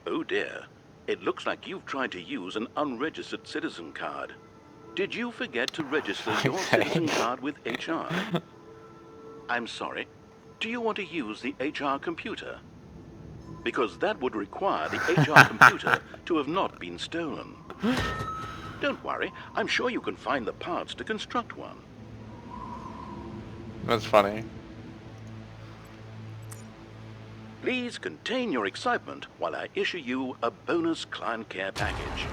Speaker 3: Oh dear, it looks like you've tried to use an unregistered citizen card. Did you forget to register your citizen card with HR? I'm sorry, do you want to use the HR computer? Because that would require the HR computer to have not been stolen. Don't worry, I'm sure you can find the parts to construct one.
Speaker 8: That's funny.
Speaker 3: Please contain your excitement while I issue you a bonus client care package.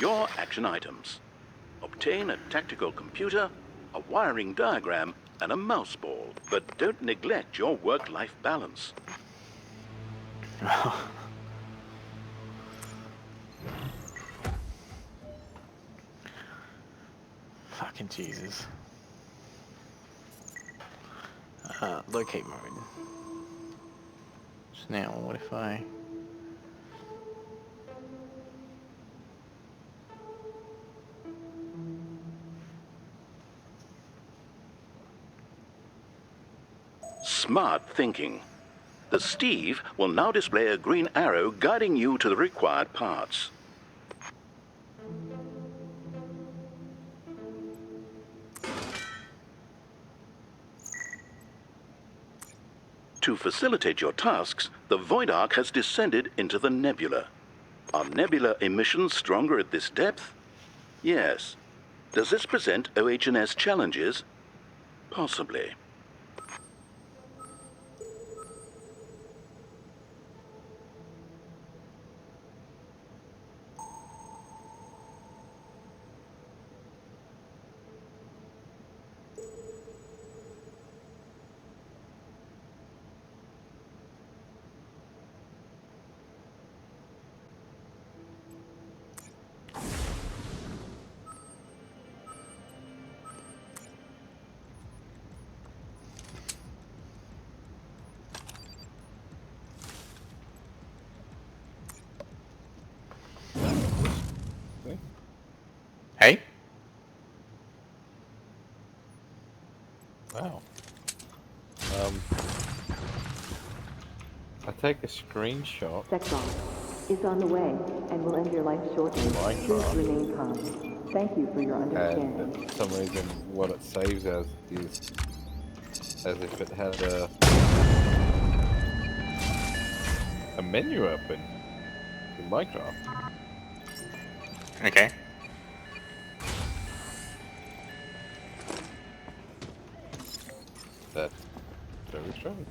Speaker 3: Your action items. Obtain a tactical computer, a wiring diagram, and a mouse ball. But don't neglect your work-life balance.
Speaker 8: Fucking Jesus. Locate mode. So now, what if I...
Speaker 3: Smart thinking. The Steve will now display a green arrow guiding you to the required parts. To facilitate your tasks, the Void Ark has descended into the nebula. Are nebula emissions stronger at this depth? Yes. Does this present OH&S challenges? Possibly.
Speaker 8: Hey?
Speaker 7: Wow. I take a screenshot.
Speaker 14: Secron is on the way and will end your life shortly. Please remain calm. Thank you for your understanding.
Speaker 7: And for some reason, what it saves as is as if it had a menu open in Minecraft.
Speaker 8: Okay.
Speaker 7: That's very strange.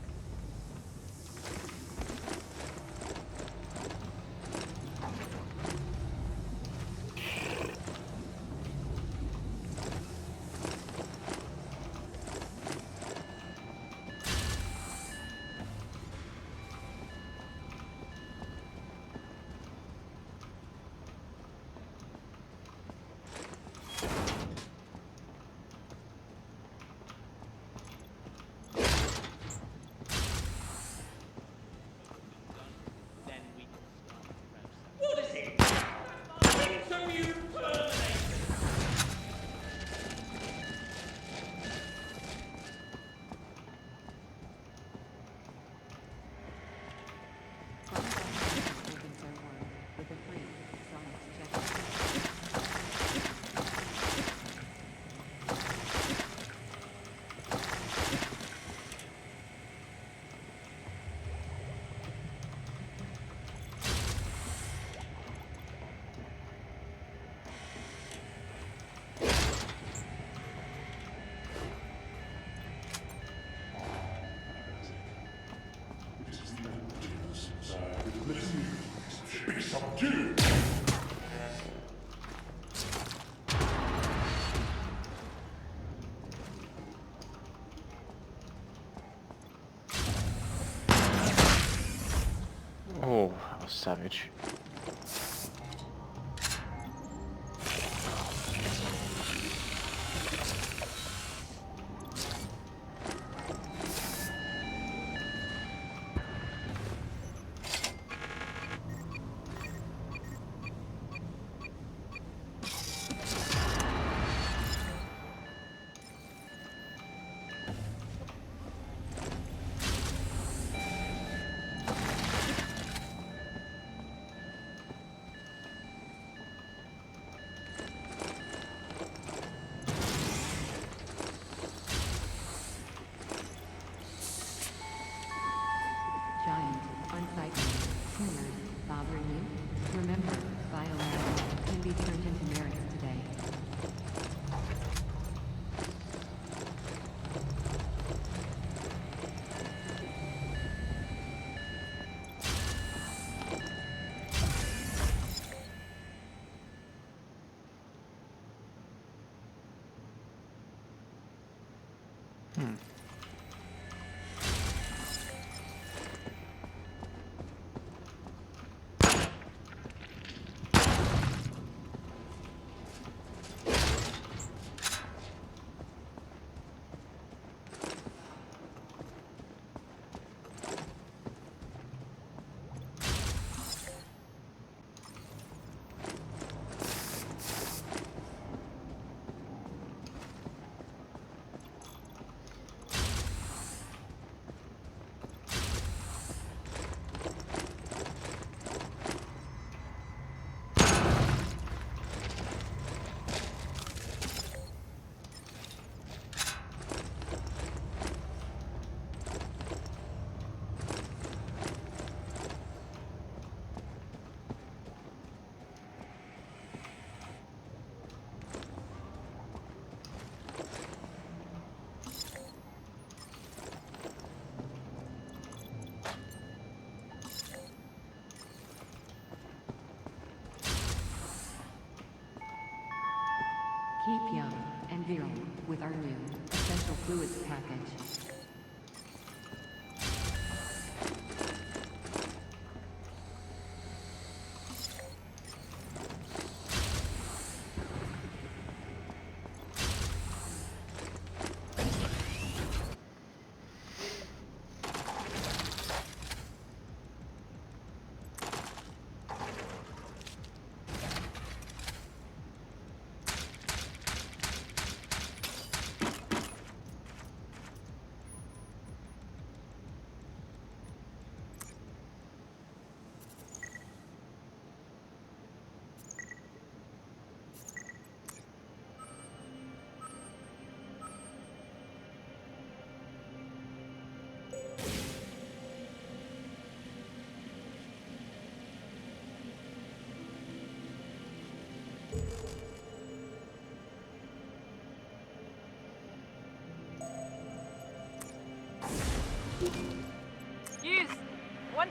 Speaker 1: What is it? Interview terminated.
Speaker 14: With a free Sonics check.
Speaker 2: Be subdued.
Speaker 8: Oh, that was savage.
Speaker 14: Giant, unsightly, tumors bothering you? Remember, biolab can be turned into merits today. Keep young and virile with our new essential fluids package.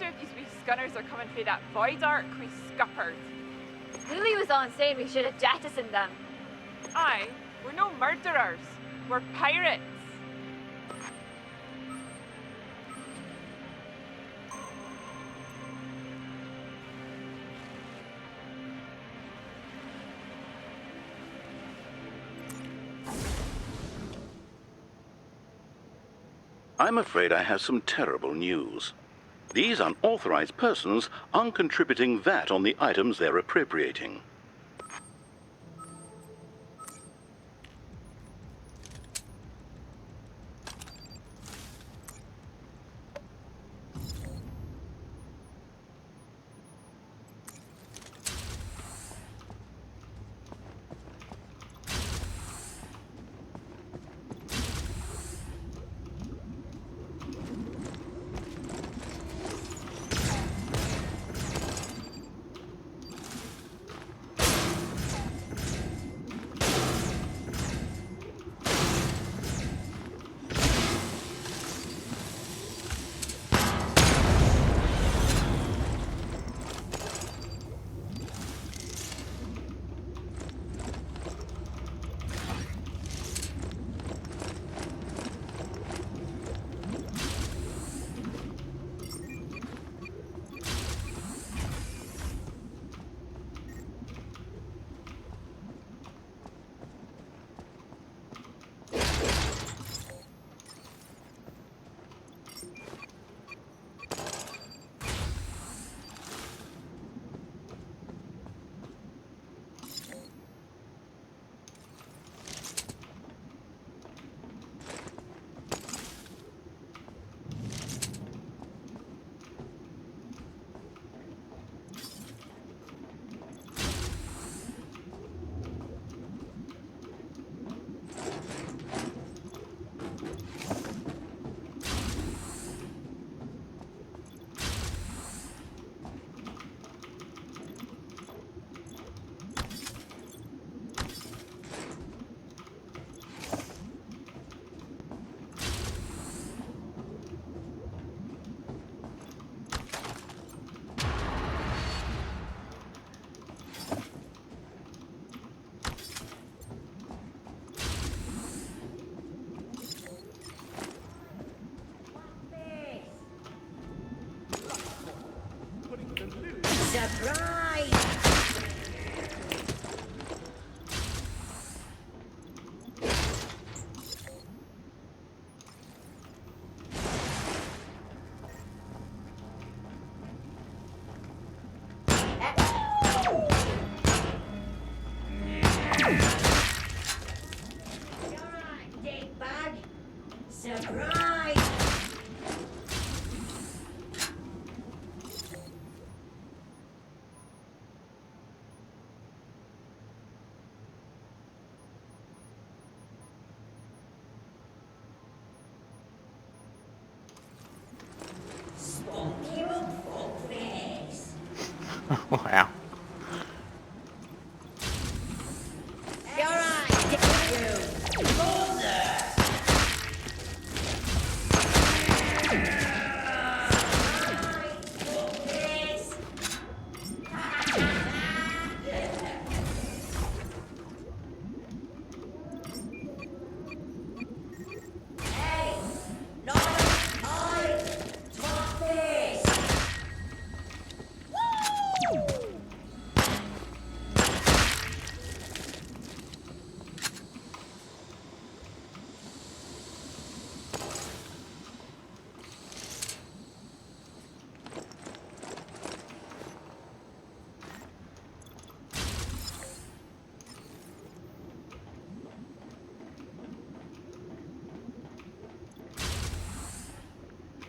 Speaker 4: wonder if these wee scunners are coming for that void arc we scuppered.
Speaker 19: Lily was on saying we should have jettisoned them.
Speaker 4: Aye, we're no murderers. We're pirates.
Speaker 3: I'm afraid I have some terrible news. These unauthorized persons aren't contributing VAT on the items they're appropriating.
Speaker 16: Surprise! Surprise! Spunky up fuckface.
Speaker 8: Wow.
Speaker 16: You're right, you. Mother!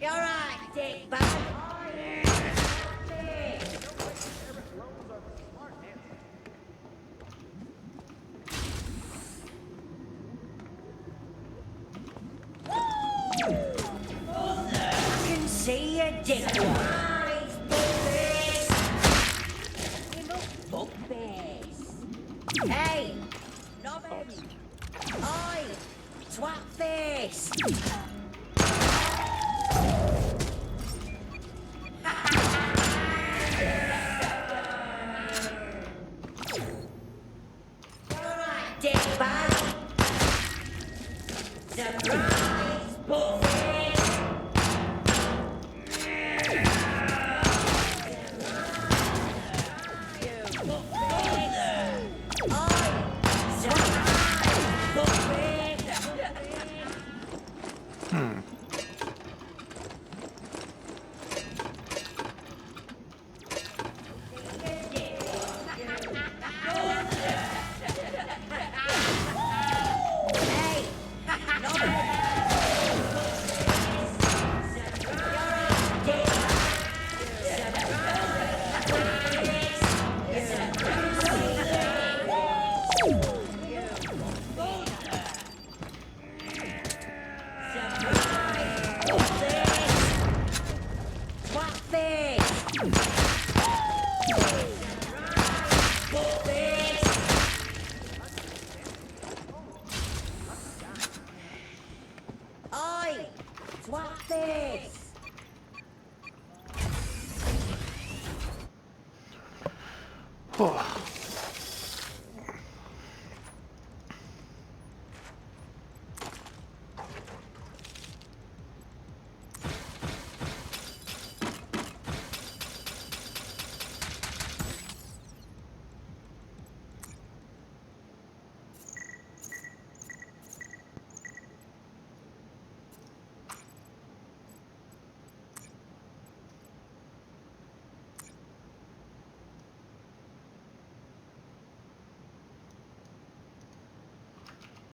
Speaker 16: You're right, dick bag. I can see your dick. Eyes, bugbears. You look bugbears. Hey, novice. Oi, twat face. Surprise, bullfish! Oi! Swap this!